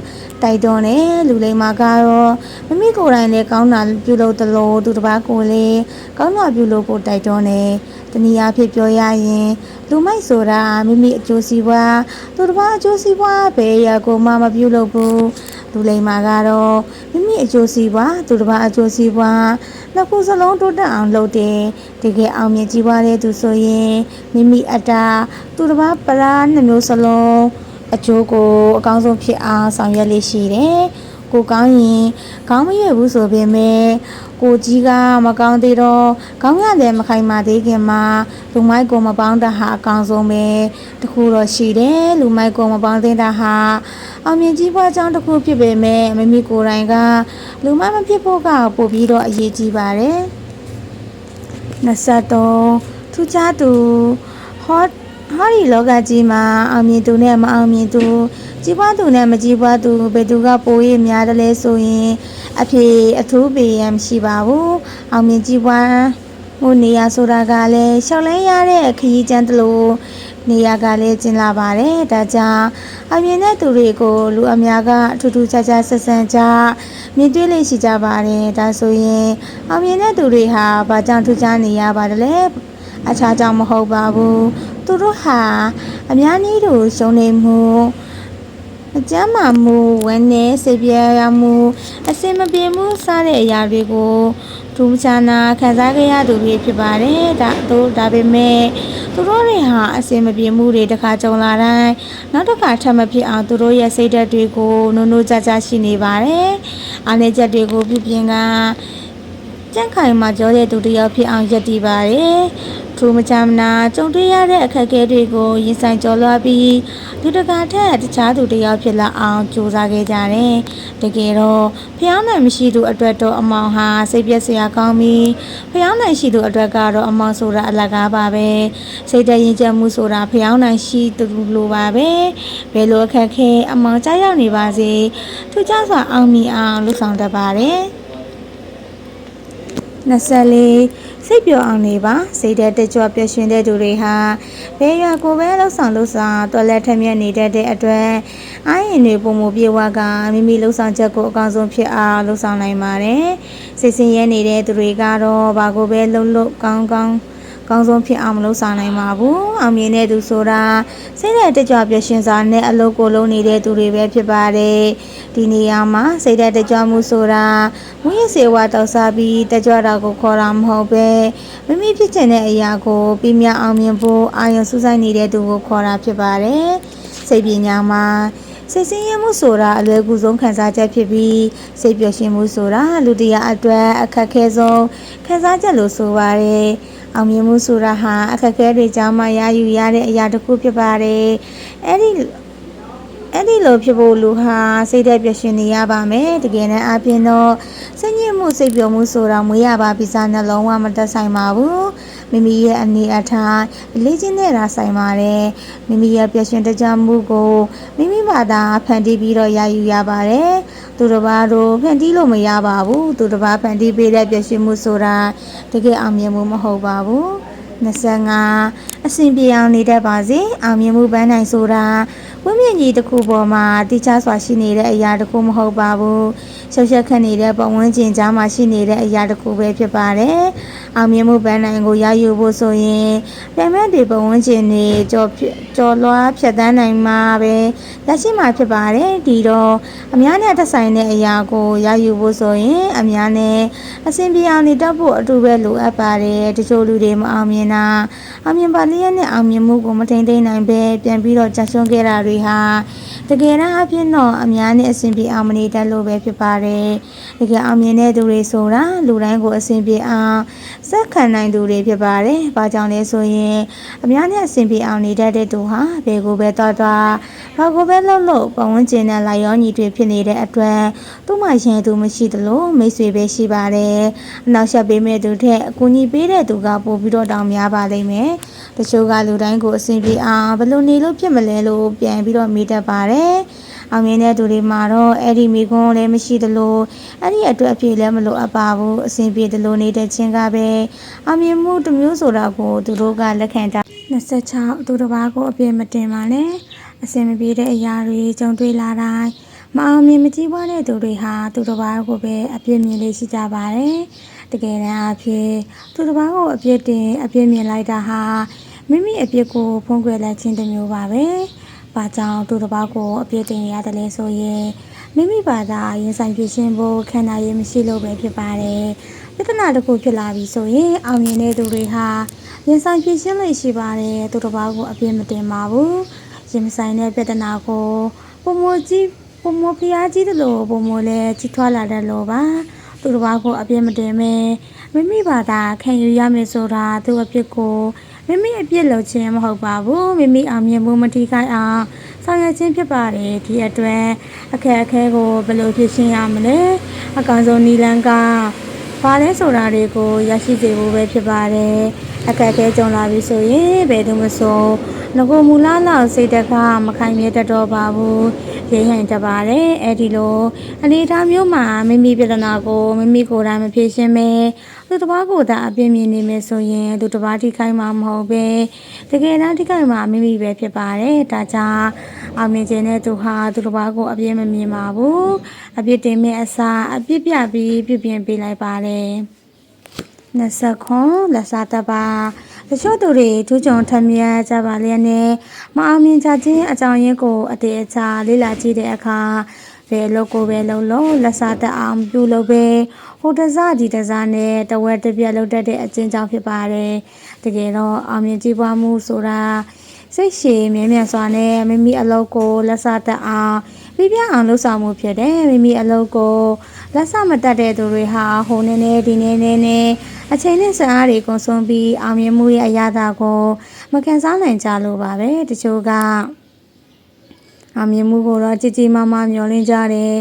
တိုက်တွန်းတယ်လူလိမ္မာကတော့မိမိကိုယ်တိုင်လည်းကောင်းတာပြုလုပ်သလိုသူတစ်ပါးကိုလည်းကောင်းတာပြုလုပ်ဖို့တိုက်တွန်းတယ်တနည်းအားဖြင့်ပြောရရင်လူမိုက်ဆိုတာမိမိအကျိုးစီးပွားသူတစ်ပါးအကျိုးစီးပွားပဲရကိုမှမပြုလုပ်ဘူးလူလိမ္မာကတော့မိမိအကျိုးစီးပွားသူတစ်ပါးအကျိုးစီးပွားနှစ်ခုစလုံးတိုးတက်အောင်လုပ်တယ်တကယ်အောင်မြင်ကြီးပွားတဲ့သူဆိုရင်မိမိအတ္တသူတစ်ပါးပရာနှစ်မျိုးစလုံးအကျိုးကိုအကောင်းဆုံးဖြစ်အောင်ဆောင်ရွက်လေးရှိတယ်ကိုကောင်းရင်ကောင်းမရွေ့ဘူးဆိုပေမဲ့ကိုကြီးကမကောင်းသေးတော့ခေါင်းရတယ်မခိုင်မာသေးခင်မှာလူမိုက်ကိုမပေါင်းတာဟာအကောင်းဆုံးပဲတခုတော့ရှိတယ်လူမိုက်ကိုမပေါင်းသေးတာဟာအောင်မြင်ကြီးပွားကြောင်းတစ်ခုဖြစ်ပေမဲ့မိမိကိုယ်တိုင်ကလူမိုက်မဖြစ်ဖို့ကပို့ပြီးတော့အရေးကြီးပါတယ်23ထူးခြားသူဟောဒီလောကကြီးမှာအောင်မြင်သူနဲ့မအောင်မြင်သူကြီးပွားသူနဲ့မကြီးပွားသူဘယ်သူကပိုရများတယ်လဲဆိုရင်အဖြစ်အထူးပေရမရှိပါဘူးအောင်မြင်ကြီးပွားမှုနေရာဆိုတာကလည်းရှောက်လဲရတဲ့ခရီးကျန်းတလို့နေရာကလည်းကျင်လာပါတယ်ဒါကြောင့်အောင်မြင်တဲ့သူတွေကိုလူအများကအထူးထူးခြားခြားဆက်ဆံကြမြင်တွေ့လေးရှိကြပါတယ်ဒါဆိုရင်အောင်မြင်တဲ့သူတွေဟာဘာကြောင့်ထူးခြားနေရပါတယ်လဲအခြားကြောင့်မဟုတ်ပါဘူးသူတို့ဟာအများနည်းတူရှုံးနေမှုအကျမ်းမာမှုဝမ်းနည်းစိတ်ပြရမှုအစင်မပြေမှုစတဲ့အရာတွေကိုဒုချာနာခံစားကြရသူတွေဖြစ်ပါတယ်ဒါပေမဲ့သူတို့တွေဟာအစင်မပြေမှုတွေတစ်ခါကြုံလာတိုင်းနောက်တစ်ခါထပ်မဖြစ်အောင်သူတို့ရဲ့စိတ်ဓာတ်တွေကိုနိုးကြရှိနေပါတယ်အားနည်းချက်တွေကိုပြပြင်ကကြန့်ခိုင်မှာကြောတဲ့သူတယောက်ဖြစ်အောင်ရည်တည်ပါတယ်ထူးမချမ်းနာကြုံတွေ့ရတဲ့အခက်အခဲတွေကိုရင်ဆိုင်ကျော်လွှားပြီးလူတကာထက်တခြားသူတယောက်ဖြစ်လာအောင်ကြိုးစားခဲ့ကြတယ်တကယ်တော့ဖျောင်းနိုင်မရှိသူအတွက်တော့အမောင်ဟာစိတ်ပြည့်စရာကောင်းပြီးဖျောင်းနိုင်ရှိသူအတွက်ကတော့အမောင်ဆိုတာအလကားပါပဲစိတ်တရင်ကျမှုဆိုတာဖျောင်းနိုင်ရှိသူလိုပါပဲဘယ်လိုအခက်ခဲအမောင်ကြားရောက်နေပါစေထူးခြားစွာအောင်မြင်အောင်လှူဆောင်တတ်ပါတယ် 24စိတ်ပျော်အောင်နေပါစိတ်တဲ့ကြွပျော်ရွှင်တဲ့သူတွေဟာဘယ်ရွာကိုပဲလှုပ်ဆောင်တော်လက်ထက်မြက်နေတတ်တဲ့အတွက်အာရင်တွေပုံမပြေဝကမိမိလှုပ်ဆောင်ချက်ကိုအကောင်းဆုံးဖြစ်အောင်လှုပ်ဆောင်နိုင်ပါတယ်စိတ်ဆင်းရဲနေတဲ့သူတွေကတော့ဘာကိုပဲလှုပ်ကောင်းဆုံးဖြစ်အောင်မလုပ်ဆောင်နိုင်ပါဘူးအောင်မြင်တဲ့သူဆိုတာစိတ်နဲ့တကြွပျော်ရွှင်စွာနဲ့အလုပ်ကိုလုပ်နေတဲ့သူတွေပဲဖြစ်ပါတယ်ဒီနေရာမှာစိတ်နဲ့တကြွမှုဆိုတာမူရစေဝါတောက်စားပြီးတကြွတာကိုခေါ်တာမဟုတ်ပဲမိမိဖြစ်ချင်တဲ့အရာကိုပြီးမြောက်အောင်မြင်ဖို့အာရုံစူးစိုက်နေတဲ့သူကိုခေါ်တာဖြစ်ပါတယ်စိတ်ပညာမှာစိတ်ဆင်းရဲမှုဆိုတာအလွယ်ကူဆုံးခံစားချက်ဖြစ်ပြီးစိတ်ပျော်ရွှင်မှုဆိုတာလူတရားအတွက်အခက်အခဲဆုံးခံစားချက်လို့ဆိုပါတယ်အောင်မြင်မှုဆိုတာဟာအခက်အခဲတွေကြောင့်မှရယူရတဲ့အရာတစ်ခုဖြစ်ပါတယ်အဲ့ဒီလိုဖြစ်ဖို့လူဟာစိတ်သက်ပျော်ရွှင်နေရပါမယ်တကယ်နဲ့အပြင်တော့စိတ်ညစ်မှုစိတ်ပျော်မှုဆိုတာမွေးရပါပြီးစားနှလုံးဝမတက်ဆိုင်ပါဘူးမိမိရဲ့အနေအထားလေ့ကျင့်နေတာဆိုင်ပါတယ်မိမိရဲ့ပျော်ရွှင်တကြမှုကိုမိမိဘာသာဖန်တီးပြီးတော့ရယူရပါတယ်သူတစ်ပါးတို့ဖန်တီးလို့မရပါဘူးသူတစ်ပါးဖန်တီးပေးတဲ့ပျော်ရွှင်မှုဆိုတာတကယ်အောင်မြင်မှုမဟုတ်ပါဘူး25အစဉ်ပြေအောင်နေတတ်ပါစေအောင်မြင်မှုပန်းနိုင်ဆိုတာဝိမြင့်ကြီးတစ်ခုပေါ်မှာတိကျစွာရှိနေတဲ့အရာတစ်ခုမဟုတ်ပါဘူးရှုပ်ရှက်ခတ်နေတဲ့ပတ်ဝန်းကျင်ကြားမှာရှိနေတဲ့အရာတစ်ခုပဲဖြစ်ပါတယ်အောင်မြင်မှုပန်းနိုင်ကိုရယူဖို့ဆိုရင်ပြန်မဲ့ဒီပတ်ဝန်းကျင်တွေကြော်လွှားဖြတ်တန်းနိုင်မှာပဲရရှိမှာဖြစ်ပါတယ်ဒီတော့အများနဲ့သက်ဆိုင်တဲ့အရာကိုရယူဖို့ဆိုရင်အများနဲ့အစဉ်ပြေအောင်နေတတ်ဖို့အတူပဲလိုအပ်ပါတယ်တချို့လူတွေမအောင်မြင်တာအောင်မြင်ပါလျက်နဲ့အောင်မြင်မှုကိုမထိန်သိမ်းနိုင်ပဲပြန်ပြီးတော့ကြာရှုံးခဲ့တာတွေဟာတကယ်တော့အဖြစ်တော့အများနဲ့အစဉ်ပြေအောင်မနေတတ်လို့ပဲဖြစ်ပါတယ်တကယ်အောင်မြင်တဲ့သူတွေဆိုတာလူတိုင်းကိုအစဉ်ပြေအောင်စက်ခံနိုင်သူတွေဖြစ်ပါတယ်ဘာကြောင့်လဲဆိုရင်အများနဲ့အစဉ်ပြေအောင်နေတတ်တဲ့သူဟာဘယ်ကိုပဲသွားဘာကိုပဲလှုပ်ပတ်ဝန်းကျင်နဲ့လိုက်ရောညီတွေဖြစ်နေတဲ့အတွက်သူ့မှာရင်သူမရှိသလိုမိတ်ဆွေပဲရှိပါတယ်အနောက်ရှက်ပေးမဲ့သူထက်အကူအညီပေးတဲ့သူကပို့ပြီးတော့တောင်းများပါလိမ့်မယ်တချို့ကလူတိုင်းကိုအစဉ်ပြေအောင်ဘယ်လိုနေလို့ဖြစ်မလဲလို့ပြန်ပြီးတော့မေးတတ်ပါတယ်အောင်မြင်တဲ့သူတွေမှာတော့အဲ့ဒီမိခွန်းလည်းမရှိသလိုအဲ့ဒီအတွက်အပြည့်လည်းမလိုအပ်ပါဘူးအစဉ်ပြေသလိုနေတဲ့ချင်းကပဲအောင်မြင်မှုတစ်မျိုးဆိုတာကိုသူတို့ကလက်ခံကြ26သူတစ်ပါးကိုအပြည့်မတင်ပါနဲ့အစဉ်မပြေတဲ့အရာတွေကြုံတွေ့လာတိုင်းမအောင်မြင်မကြည့်ပွားတဲ့သူတွေဟာသူတစ်ပါးကိုပဲအပြည့်မြင်လေးရှိကြပါတယ်တကယ်တမ်းအဖြစ်သူတစ်ပါးကိုအပြည့်တင်အပြည့်မြင်လိုက်တာဟာမိမိအပြည့်ကိုဖုံးကွယ်လိုက်ခြင်းတစ်မျိုးပါပဲ။ဘာကြောင့်သူတစ်ပါးကိုအပြည့်တင်ရတယ်လဲဆိုရင်မိမိဘာသာရင်ဆိုင်ဖြစ်ခြင်းဖို့ခန္ဓာရည်မရှိလို့ပဲဖြစ်ပါတယ်။ပြဿနာတစ်ခုဖြစ်လာပြီဆိုရင်အောင်မြင်တဲ့သူတွေဟာရင်ဆိုင်ဖြစ်ခြင်းလေးရှိပါတယ်သူတစ်ပါးကိုအပြည့်မတင်ပါဘူး။ရင်ဆိုင်တဲ့ပြဿနာကိုပုံမဖျားကြီးတယ်လို့ပုံမလည်းကြီးထွားလာတယ်လို့ပါသူတစ်ပါးကိုအပြည့်မတင်မဲမိမိဘာသာခံယူရမယ်ဆိုတာသူအပြစ်ကိုမိမိအပြစ်လုပ်ခြင်းမဟုတ်ပါဘူးမိမိအောင်မြင်မှုမထိခိုက်အောင်ဆောင်ရွက်ခြင်းဖြစ်ပါတယ်ဒီအတွက်အခက်အခဲကိုဘယ်လိုဖြေရှင်းရမလဲအကောင်ဆုံးနီလန်းကဘာလဲဆိုတာတွေကိုရရှိစေဖို့ပဲဖြစ်ပါတယ်အခက်အခဲကြုံလာပြီဆိုရင်ဘယ်သူမဆိုငကိုမူလာလောက်စိတ်တက်ကမခိုင်မြဲတတ်တော့ပါဘူးရဟန်တပါတယ်အဲ့ဒီလိုအနေအထားမျိုးမှာမိမိပြဿနာကိုမိမိကိုယ်တိုင်မဖြေရှင်းမဲသူတစ်ပါးကိုသာအပြင်းမြင်နေမယ်ဆိုရင်သူတစ်ပါးထိခိုက်မှာမဟုတ်ပဲတကယ်တမ်းထိခိုက်မှာမိမိပဲဖြစ်ပါတယ်ဒါကြောင့်အောင်မြင်ခြင်းတဲ့သူဟာသူတစ်ပါးကိုအပြင်းမမြင်ပါဘူးအပြစ်တင်မဲ့အစားအပြစ်ပြပြီးပြုပြင်ပေးလိုက်ပါတယ်29လက်စားတပါတချို့သူတွေထူးချွန်ထမြတ်ကြပါလျက်နဲ့မအောင်မြင်ကြခြင်းအကြောင်းရင်းကိုအသေးအချာလေ့လာကြည့်တဲ့အခါဘယ်လို့ကိုပဲလုံးလက်စားတအောင်ပြုလုပ်ပဲဟိုတစားဒီတစားနဲ့တဝက်တစ်ပြက်လုပ်တတ်တဲ့အကျဉ်းကြောင့်ဖြစ်ပါတယ်တကယ်တော့အောင်မြင်ကြည့်ပွားမှုဆိုတာစိတ်ရှည်မြဲမြံစွာနဲ့မိမိအလုပ်ကိုလက်စားတအောင်ပြပြအောင်လုပ်ဆောင်မှုဖြစ်တယ်မိမိအလုပ်ကိုလက်စမတက်တဲ့သူတွေဟာဟိုနေနေဒီနေနေနဲ့အချိန်နဲ့စွမ်းအားတွေကုန်ဆုံးပြီးအောင်မြင်မှုရဲ့အရာသာကိုမခံစားနိုင်ကြလို့ပါပဲတချို့ကအောင်မြင်မှုကိုတော့ကြည်ကြည်မမမျှော်လင့်ကြတယ်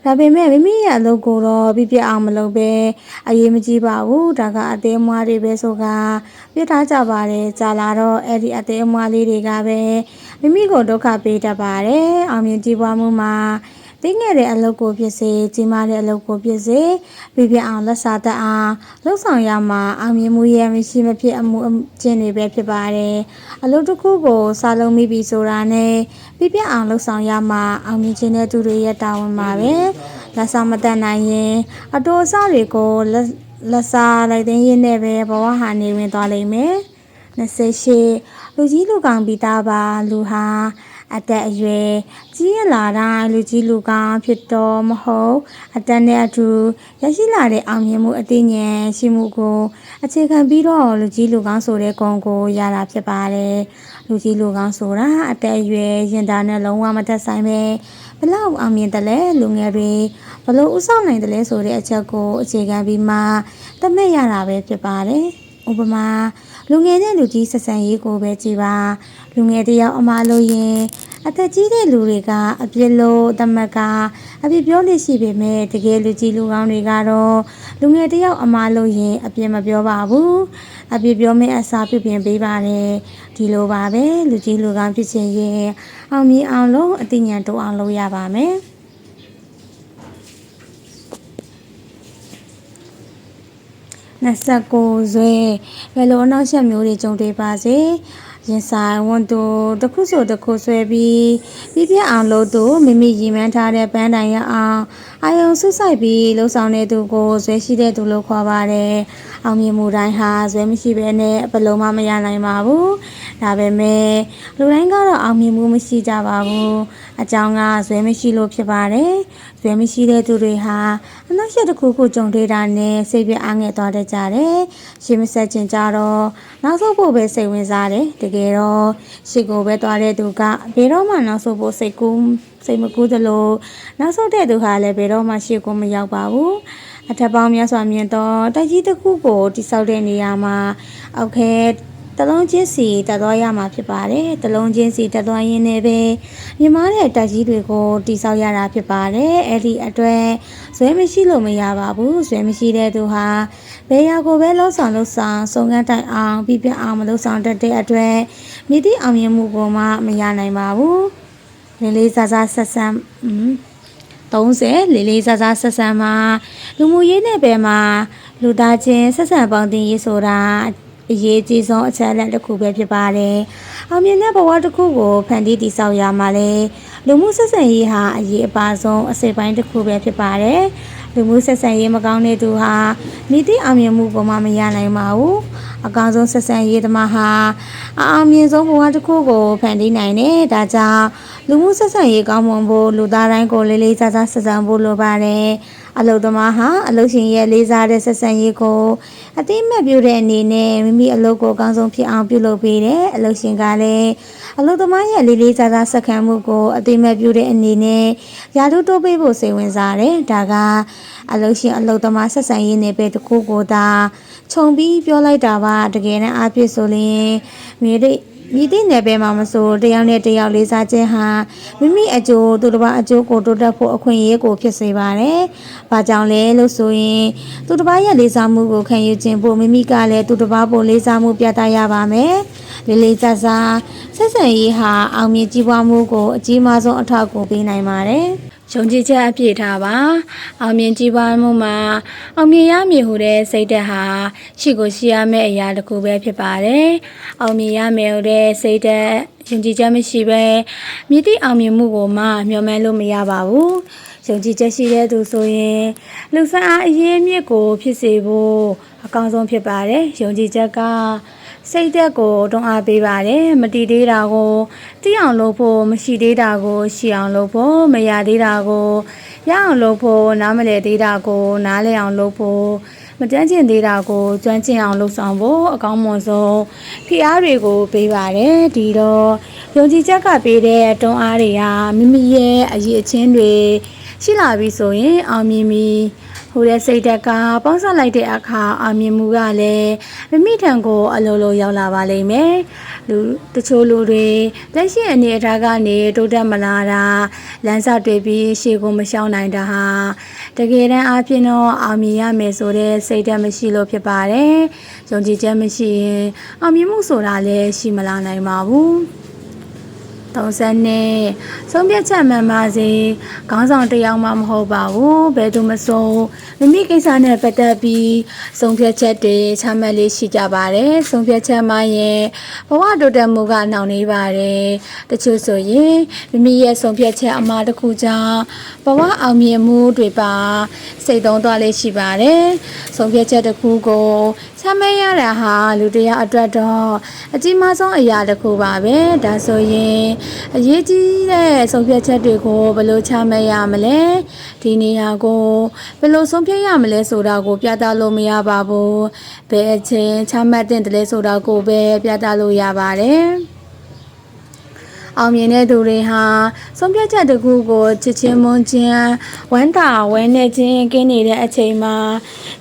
ဒါပေမဲ့မိမိရဲ့အလုပ်ကိုတော့ပြပြအောင်မလုပ်ပဲအရေးမကြီးပါဘူးဒါကအသေးအမွှားတွေပဲဆိုကပြထားကြပါတယ်ကြာလာတော့အဲ့ဒီအသေးအမွှားလေးတွေကပဲမိမိကိုဒုက္ခပေးတတ်ပါတယ်အောင်မြင်ကြည်ပွားမှုမှာ တင်းငယ်တဲ့အလုပ်ကိုဖြစ်စေကြီးမားတဲ့အလုပ်ကိုဖြစ်စေပြပြအောင်လက်စားတတ်အောင်လှုပ်ဆောင်ရမှာအောင်မြင်မှုရဲ့မရှိမဖြစ်အမှုအကျင့်တွေပဲဖြစ်ပါတယ်အလုပ်တစ်ခုကိုစားလုံးမိပြီဆိုတာနဲ့ပြပြအောင်လှုပ်ဆောင်ရမှာအောင်မြင်ခြင်းတဲ့သူတွေရဲ့တာဝန်ပါပဲလက်စားမတတ်နိုင်ရင်အတော်အဆတွေကိုလက်စားလိုက်တဲ့ရင်းနဲ့ပဲဘဝဟာနေဝင်သွားလိမ့်မယ်28လူကြီးလူကောင်ပြီးသားပါလူဟာအသက်အရွယ်ကြီးရလာတိုင်းလူကြီးလူကောင်ဖြစ်တော့မဟုတ်အသက်နဲ့အတူရရှိလာတဲ့အောင်မြင်မှုအသိဉာဏ်ရှိမှုကိုအခြေခံပြီးတော့လူကြီးလူကောင်ဆိုတဲ့ဂုဏ်ကိုရတာဖြစ်ပါတယ်လူကြီးလူကောင်ဆိုတာအသက်အရွယ်ရင်သားနဲ့လုံးဝမသက်ဆိုင်ပဲဘလောက်အောင်မြင်တယ်လဲလူငယ်တွေဘလို့ဥဆောင်နိုင်တယ်လဲဆိုတဲ့အချက်ကိုအခြေခံပြီးမှသတ်မှတ်ရတာပဲဖြစ်ပါတယ်ဥပမာလူငယ်နဲ့လူကြီးဆက်ဆံရေးကိုပဲကြည်ပါလူငယ်တယောက်အမှားလို့ရင်အသက်ကြီးတဲ့လူတွေကအပြစ်လို့တမတ်ကအပြစ်ပြောလို့ရှိပေမဲ့တကယ်လူကြီးလူကောင်းတွေကတော့လူငယ်တယောက်အမှားလို့ရင်အပြစ်မပြောပါဘူးအပြစ်ပြောမယ့်အစားပြုပြင်ပေးပါတယ်ဒီလိုပါပဲလူကြီးလူကောင်းဖြစ်ခြင်းရင်အောင်မြင်အောင်လို့အသိဉာဏ်တိုးအောင်လုပ်ရပါမယ်29ဆွဲဘယ်လိုအနောက်ချက်မျိုးတွေကြုံတွေ့ပါစေရင်ဆိုင်ဝန်တူတစ်ခုဆိုတစ်ခုဆွဲပြီးပြအောင်လို့သူမိမိရည်မှန်းထားတဲ့ပန်းတိုင်ရအောင်အာယုံဆုဆိုင်ပြီးလှုပ်ဆောင်တဲ့သူကိုဆွဲရှိတဲ့သူလို့ခေါ်ပါတယ်အောင်မြင်မှုတိုင်းဟာဆွဲမရှိဘဲနဲ့ဘယ်လိုမှမရနိုင်ပါဘူးဒါပေမဲ့လူတိုင်းကတော့အောင်မြင်မှုမရှိကြပါဘူးအကြောင်းကဆွဲမရှိလို့ဖြစ်ပါတယ်ဆွဲမရှိတဲ့သူတွေဟာအနောက်ချက်တစ်ခုခုကြုံတွေ့တာနဲ့စိတ်ပြအားငယ်သွားတတ်ကြတယ်ရှေ့မဆက်ချင်ကြတော့နောက်ဆုံးဖို့ပဲစိတ်ဝင်စားတယ်တကယ်တော့ရှေ့ကိုပဲသွားတဲ့သူကဘယ်တော့မှနောက်ဆုံးဖို့စိတ်မကူးသလိုနောက်ဆုံးတဲ့သူဟာလည်းဘယ်တော့မှရှေ့ကိုမရောက်ပါဘူးအထက်ပေါင်းများစွာမြင်တော့တိုက်ကြီးတစ်ခုကိုတိဆောက်တဲ့နေရာမှာအောက်ခဲတလုံးချင်းစီတက်သွားရမှာဖြစ်ပါတယ်တလုံးချင်းစီတက်သွားရင်းနဲ့ပဲမြင်မာတဲ့တိုက်ကြီးတွေကိုတိဆောက်ရတာဖြစ်ပါတယ်အဲ့ဒီအတွက်ဇွဲမရှိလို့မရပါဘူးဇွဲမရှိတဲ့သူဟာဘယ်ရာကိုပဲလှုပ်ဆောင်စုံကန်းတိုင်အောင်ပြအောင်မလှုပ်ဆောင်တတ်တဲ့အတွက်မြစ်တိအောင်မြင်မှုကိုမှမရနိုင်ပါဘူးလေးလေးစားစားဆက်ဆံ30လေးလေးစားစားဆက်ဆံမှာလူမှုရေးနဲ့ပဲမှာလူသားချင်းဆက်ဆံပေါင်းတင်ရေးဆိုတာအရေးကြီးဆုံးအချက်အလက်တစ်ခုပဲဖြစ်ပါတယ်။အောင်မြင်တဲ့ဘဝတစ်ခုကိုဖန်တီးတည်ဆောက်ရမှာလေလူမှုဆက်ဆံရေးဟာအရေးအပါဆုံးအစိတ်ပိုင်းတစ်ခုပဲဖြစ်ပါတယ်။လူမှုဆက်ဆံရေးမကောင်းတဲ့သူဟာမြစ်တိအောင်မြင်မှုကိုမှမရနိုင်ပါဘူး။အကောင်းဆုံးဆက်ဆံရေးသမားဟာအောင်မြင်ဆုံးဘဝတစ်ခုကိုဖန်တီးနိုင်တယ်။ဒါကြောင့်လူမှုဆက်ဆံရေးကောင်းမွန်ဖို့လူသားတိုင်းကိုလေးလေးစားစားဆက်ဆံဖို့လိုပါတယ်။အလုပ်သမားဟာအလုပ်ရှင်ရဲ့လေးစားတဲ့ဆက်ဆံရေးကိုအတိအမှတ်ပြုတဲ့အနေနဲ့မိမိအလုပ်ကိုအကောင်းဆုံးဖြစ်အောင်ပြုလုပ်ပေးတယ်။အလုပ်ရှင်ကလည်းအလုပ်သမားရဲ့လေးလေးစားစားဆက်ခံမှုကိုအတိအမှတ်ပြုတဲ့အနေနဲ့ရာထူးတိုးပေးဖို့စိတ်ဝင်စားတယ်။ဒါကအလုပ်ရှင်အလုပ်သမားဆက်ဆံရေးနယ်ပယ်တစ်ခုကိုသာခြုံပြီးပြောလိုက်တာပါတကယ်နဲ့အဖြစ်ဆိုရင်မြေတိနယ်ပယ်မှာမဆိုတယောက်နဲ့တယောက်လေးစားခြင်းဟာမိမိအကျိုးသူတစ်ပါးအကျိုးကိုတိုးတက်ဖို့အခွင့်အရေးကိုဖြစ်စေပါတယ်။ဘာကြောင့်လဲလို့ဆိုရင်သူတစ်ပါးရဲ့လေးစားမှုကိုခံယူခြင်းဖို့မိမိကလည်းသူတစ်ပါးပိုလေးစားမှုပြသရပါမယ်။လေးလေးစားစားဆက်ဆံရေးဟာအောင်မြင်ကြီးပွားမှုကိုအကြီးမားဆုံးအထောက်အကူပေးနိုင်ပါတယ်။ယုံကြည်ချက်အပြည့်ထားပါအောင်မြင်ကြီးပွားမှုမှာအောင်မြင်ရမည်ဟူတဲ့စိတ်ဓာတ်ဟာရှိကိုရှိရမယ့်အရာတစ်ခုပဲဖြစ်ပါတယ်အောင်မြင်ရမယ်ဟူတဲ့စိတ်ဓာတ်ယုံကြည်ချက်မရှိပဲမြစ်တိအောင်မြင်မှုကိုမှမျှော်မှန်းလို့မရပါဘူးယုံကြည်ချက်ရှိတဲ့သူဆိုရင်လူစအားအရေးမြစ်ကိုဖြစ်စေဖို့အကောင်းဆုံးဖြစ်ပါတယ်ယုံကြည်ချက်ကစိတ်သက်ကိုတွန်းအားပေးပါတယ်မတည်သေးတာကိုသိအောင်လုပ်ဖို့မရှိသေးတာကိုရှိအောင်လုပ်ဖို့မရသေးတာကိုရအောင်လုပ်ဖို့နားမလည်သေးတာကိုနားလည်အောင်လုပ်ဖို့မတန်းကျင်သေးတာကိုကျွမ်းကျင်အောင်လုပ်ဆောင်ဖို့အကောင်းမွန်ဆုံးဖိအားတွေကိုပေးပါတယ်ဒီတော့ယုံကြည်ချက်ကပေးတဲ့တွန်းအားတွေဟာမိမိရဲ့အရေးအချင်းတွေရှိလာပြီဆိုရင်အောင်မြင်ပြီဟိုတဲ့စိတ်ဓာတ်ကပေါင်းစပ်လိုက်တဲ့အခါအောင်မြင်မှုကလည်းမိမိထံကိုအလိုလိုရောက်လာပါလိမ့်မယ်လူတချို့လူတွေလက်ရှိအနေအထားကနေတိုးတက်မလာတာလမ်းစာတွေ့ပြီးရှေ့ကိုမရှောင်နိုင်တာဟာတကယ်တမ်းအဖြစ်တော့အောင်မြင်ရမယ်ဆိုတဲ့စိတ်ဓာတ်မရှိလို့ဖြစ်ပါတယ်ယုံကြည်ချက်မရှိရင်အောင်မြင်မှုဆိုတာလည်းရှိမလာနိုင်ပါဘူး 32ဆုံးဖြတ်ချက်မှန်ပါစေခေါင်းဆောင်တယောက်မှမဟုတ်ပါဘူးဘယ်သူမဆိုမိမိကိစ္စနဲ့ပတ်သက်ပြီးဆုံးဖြတ်ချက်တွေချမှတ်လေးရှိကြပါတယ်ဆုံးဖြတ်ချက်မှရင်ဘဝတိုးတက်မှုကနှောင့်နှေးပါတယ်တချို့ဆိုရင်မိမိရဲ့ဆုံးဖြတ်ချက်အမှားတစ်ခုကြောင့်ဘဝအောင်မြင်မှုတွေပါစိတ်သုံးသွားလေးရှိပါတယ်ဆုံးဖြတ်ချက်တစ်ခုကိုချမှတ်ရတာဟာလူတစ်ယောက်အတွက်တော့အကြီးမားဆုံးအရာတစ်ခုပါပဲဒါဆိုရင်အရေးကြီးတဲ့ဆုံးဖြတ်ချက်တွေကိုဘယ်လိုချမှတ်ရမလဲဒီနေရာကိုဘယ်လိုဆုံးဖြတ်ရမလဲဆိုတာကိုပြသလို့မရပါဘူးဘယ်အချိန်ချမှတ်တဲ့လဲဆိုတာကိုပဲပြသလို့ရပါတယ်အောင်မြင်တဲ့သူတွေဟာဆုံးဖြတ်ချက်တစ်ခုကိုချစ်ချင်းမွန်းချင်းဝမ်းသာဝမ်းနည်းခြင်းကင်းနေတဲ့အချိန်မှာ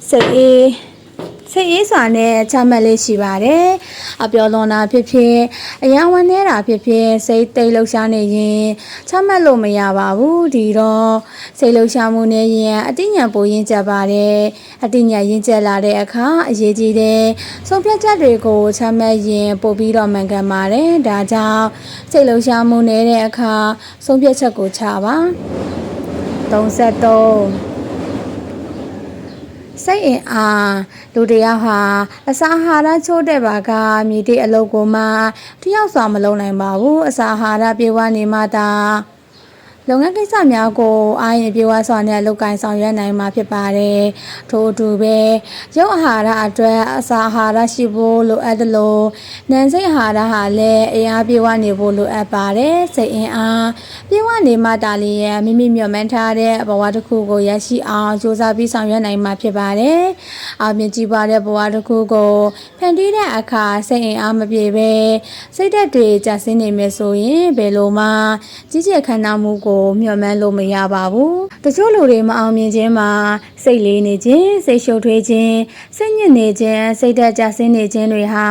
စိတ်အေးစွာနဲ့ချမှတ်လေးရှိပါတယ်။အပြောလွန်တာဖြစ်ဖြစ်အယံဝန်းနေတာဖြစ်ဖြစ်စိတ်သိလှုပ်ရှားနေရင်ချမှတ်လို့မရပါဘူး။ဒီတော့စိတ်လှုပ်ရှားမှုနဲ့ရင်အတိညာပိုရင်းကျက်ပါတယ်။အတိညာရင်းကျက်လာတဲ့အခါအရေးကြီးတဲ့ဆုံးဖြတ်ချက်တွေကိုချမှတ်ရင်ပို့ပြီးတော့မှန်ကန်ပါတယ်။ဒါကြောင့်စိတ်လှုပ်ရှားမှုနေတဲ့အခါဆုံးဖြတ်ချက်ကိုချပါ။33စိတ်အင်အားလူတယောက်ဟာအစာအာဟာရချိုးတဲ့ဘာကမြည်တဲ့အလုပ်ကိုမှတယောက်စွာမလုပ်နိုင်ပါဘူးအစာအာဟာရပြေဝနေမှသာလုပ်ငန်းကိစ္စများကိုအားရင်ပြေဝစွာနဲ့လုပ်ကိုင်ဆောင်ရွက်နိုင်မှာဖြစ်ပါတယ်ထို့အတူပဲရုပ်အာဟာရအတွက်အစာအာဟာရရှိဖို့လိုအပ်တယ်လို့နာမ်စိတ်အာဟာရဟာလည်းအင်အားပြေဝနေဖို့လိုအပ်ပါတယ်စိတ်အင်အားပြေဝနေမှတာလျက်မိမိမျှော်မှန်းထားတဲ့ဘဝတစ်ခုကိုရရှိအောင်ကြိုးစားပြီးဆောင်ရွက်နိုင်မှာဖြစ်ပါတယ်အောင်မြင်ကြည်ပါတဲ့ဘဝတစ်ခုကိုဖန်တီးတဲ့အခါစိတ်အင်အားမပြေပဲစိတ်ဓာတ်တွေကျဆင်းနေမယ်ဆိုရင်ဘယ်လိုမှကြီးကျယ်ခမ်းနားမှုကိုမျှော်မှန်းလို့မရပါဘူးတချို့လူတွေမအောင်မြင်ခြင်းမှာစိတ်လေးနေခြင်းစိတ်ရှုပ်ထွေးခြင်းစိတ်ညစ်နေခြင်းစိတ်ဓာတ်ကျဆင်းနေခြင်းတွေဟာ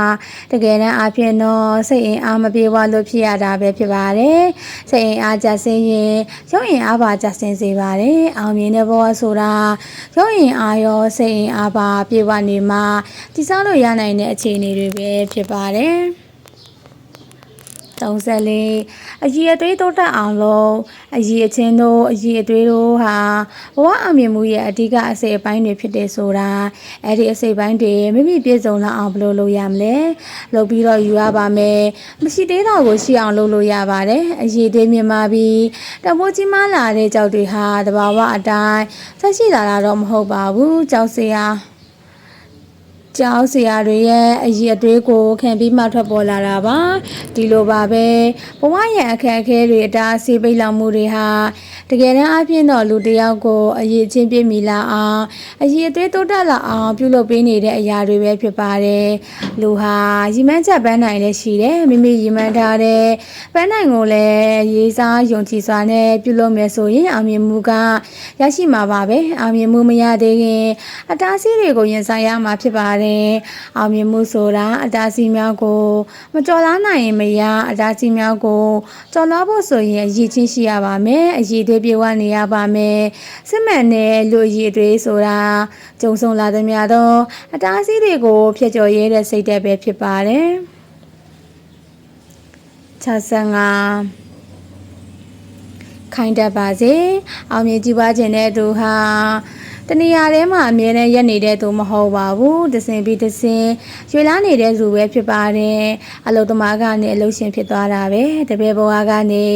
တကယ်တမ်းအဖြစ်တော့စိတ်အင်အားမပြေဝလို့ဖြစ်ရတာပဲဖြစ်ပါတယ်စိတ်အင်အားကျဆင်းရင်ရုပ်အင်အားပါကျဆင်းစေပါတယ်အောင်မြင်တဲ့ဘဝဆိုတာရုပ်အင်အားရောစိတ်အင်အားပါပြေဝနေမှာတည်ဆောက်လို့ရနိုင်တဲ့အခြေအနေတွေပဲဖြစ်ပါတယ်34အရည်အသွေးတိုးတက်အောင်လို့အရည်အချင်းတို့အရည်အသွေးတို့ဟာဘဝအောင်မြင်မှုရဲ့အဓိကအစိတ်အပိုင်းတွေဖြစ်တယ်ဆိုတာအဲ့ဒီအစိတ်ပိုင်းတွေမိမိပြည့်စုံလာအောင်ဘယ်လိုလုပ်ရမလဲလုပ်ပြီးတော့ယူရပါမယ်မရှိသေးတာကိုရှိအောင်လုပ်လို့ရပါတယ်အရည်အသွေးမြင်မာပြီးတမိုးကြီးမားလာတဲ့ကြောက်တွေဟာတဘာဝအတိုင်းဆက်ရှိလာတာတော့မဟုတ်ပါဘူးကြောက်စရာကျောင်းဆရာတွေရဲ့အရည်အသွေးကိုခံပြီးမှထွက်ပေါ်လာတာပါဒီလိုပါပဲဘဝရဲ့အခက်အခဲတွေအတားအဆီးပိတ်လောင်မှုတွေဟာတကယ်တမ်းအဖြစ်တော့လူတစ်ယောက်ကိုအရည်ချင်းပြည့်မီလာအောင်အရည်အသွေးတိုးတက်လာအောင်ပြုလုပ်ပေးနေတဲ့အရာတွေပဲဖြစ်ပါတယ်လူဟာရည်မှန်းချက်ပန်းနိုင်လည်းရှိတယ်မိမိရည်မှန်းထားတဲ့ပန်းနိုင်ကိုလည်းရေးစားယုံကြည်စွာနဲ့ပြုလုပ်မယ်ဆိုရင်အောင်မြင်မှုကရရှိမှာပါပဲအောင်မြင်မှုမရသေးခင်အတားအဆီးတွေကိုရင်ဆိုင်ရမှာဖြစ်ပါတယ်အောင်မြင်မှုဆိုတာအတားအဆီးများကိုမကျော်လွှားနိုင်ရင်မရအတားအဆီးများကိုကျော်လွှားဖို့ဆိုရင်အရည်ချင်းရှိရပါမယ်အရည်တွေပြေဝနေရပါမယ်စစ်မှန်တဲ့လူအရည်တွေဆိုတာကြုံဆုံလာသမျှသောအတားအဆီးတွေကိုဖျက်ကျော်ရဲတဲ့စိတ်ဓာတ်ပဲဖြစ်ပါတယ်65ခိုင်းတတ်ပါစေအောင်မြင်ကြည်ပွားခြင်းတဲ့သူဟာတနေရာထဲမှာအမြဲတမ်းရက်နေတဲ့သူမဟုတ်ပါဘူးတစင်ပြီးတစင်ရွေလာနေတဲ့သူပဲဖြစ်ပါတယ်အလုသမားကနေအလုရှင်ဖြစ်သွားတာပဲတပည့်ဘဝကနေ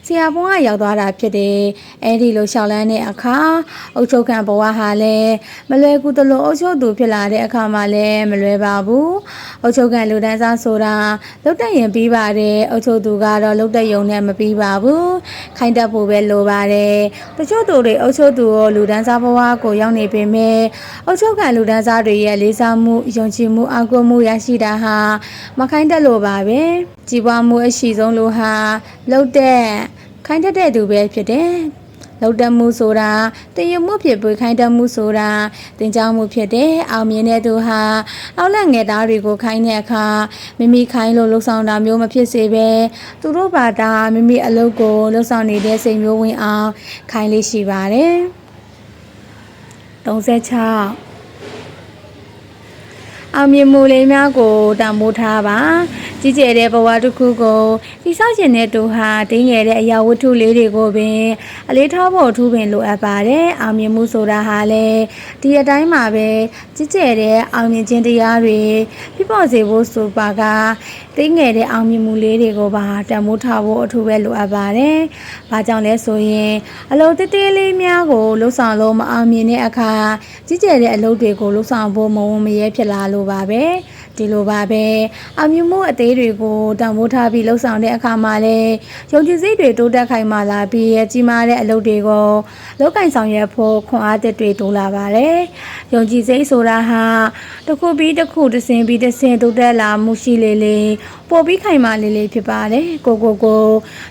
ဆရာဘဝရောက်သွားတာဖြစ်တယ်အဲ့ဒီလိုရှောက်လန်းတဲ့အခါအုတ်ချုပ်ခံဘဝဟာလည်းမလွယ်ကူသလိုအုတ်ချုပ်သူဖြစ်လာတဲ့အခါမှာလည်းမလွယ်ပါဘူးအုတ်ချုပ်ခံလူတန်းစားဆိုတာလုတ်တက်ရင်ပြီးပါတယ်အုတ်ချုပ်သူကတော့လုတ်တက်ရုံနဲ့မပြီးပါဘူးခိုင်းတတ်ဖို့ပဲလိုပါတယ်တချို့သူတွေအုတ်ချုပ်သူကိုလူတန်းစားဘဝကိုရောက်နေပေမဲ့အုတ်ချုပ်ခံလူတန်းစားတွေရဲ့လေးစားမှုယုံကြည်မှုအားကိုးမှုရရှိတာဟာမခိုင်းတတ်လို့ပါပဲကြီးပွားမှုအရှိဆုံးလူဟာလုတ်တဲ့ခိုင်းတတ်တဲ့သူပဲဖြစ်တယ်လောက်တမှုဆိုတာတင်ရမှုဖြစ်ပွေခိုင်းတမှုဆိုတာတင်ကြောင်းမှုဖြစ်တဲ့အောင်မြင်တဲ့သူဟာအောက်လက်ငယ်သားတွေကိုခိုင်းတဲ့အခါမိမိခိုင်းလို့လှုပ်ဆောင်တာမျိုးမဖြစ်စေပဲသူတို့ဘာသာမိမိအလုပ်ကိုလှုပ်ဆောင်နေတဲ့စိတ်မျိုးဝင်အောင်ခိုင်းလေးရှိပါတယ်36အောင်မြင်မှုလေးများကိုတန်ဖိုးထားပါ ကြီးကျယ်တဲ့ဘဝတစ်ခုကိုတိဆောက်ခြင်းတဲ့သူဟာတင်းငယ်တဲ့အရာဝတ္ထုလေးတွေကိုပင်အလေးထားဖို့ထူးပင်လိုအပ်ပါတယ်။အောင်မြင်မှုဆိုတာဟာလည်းဒီအတိုင်းမှာပဲကြီးကျယ်တဲ့အောင်မြင်ခြင်းတရားတွေဖြစ်ပေါ်စေဖို့ဆိုပါကတင်းငယ်တဲ့အောင်မြင်မှုလေးတွေကိုပါတန်ဖိုးထားဖို့အထူးပဲလိုအပ်ပါတယ်။ဘာကြောင့်လဲဆိုရင်အလုပ်တေးသေးလေးများကိုလှုပ်ဆောင်လို့မအောင်မြင်တဲ့အခါကြီးကျယ်တဲ့အလုပ်တွေကိုလှုပ်ဆောင်ဖို့မဝမရဲဖြစ်လာလို့ပါပဲ။ဒီလိုပါပဲအောင်မြင်မှုအသေးတွေကိုတန်ဖိုးထားပြီးလှုပ်ဆောင်တဲ့အခါမှာလည်းယုံကြည်စိတ်တွေတိုးတက်ခိုင်မာလာပြီးကြီးမားတဲ့အလုပ်တွေကိုလောက်ကင်ဆောင်ရွက်ဖို့ခွန်အားသစ်တွေတိုးလာပါတယ်။ယုံကြည်စိတ်ဆိုတာဟာတစ်ခုပြီးတစ်ခုတစ်ဆင့်ပြီးတစ်ဆင့်တိုးတက်လာမှုရှိလေလေပို့ပြီးခိုင်မာလေလေဖြစ်ပါတယ်။ကို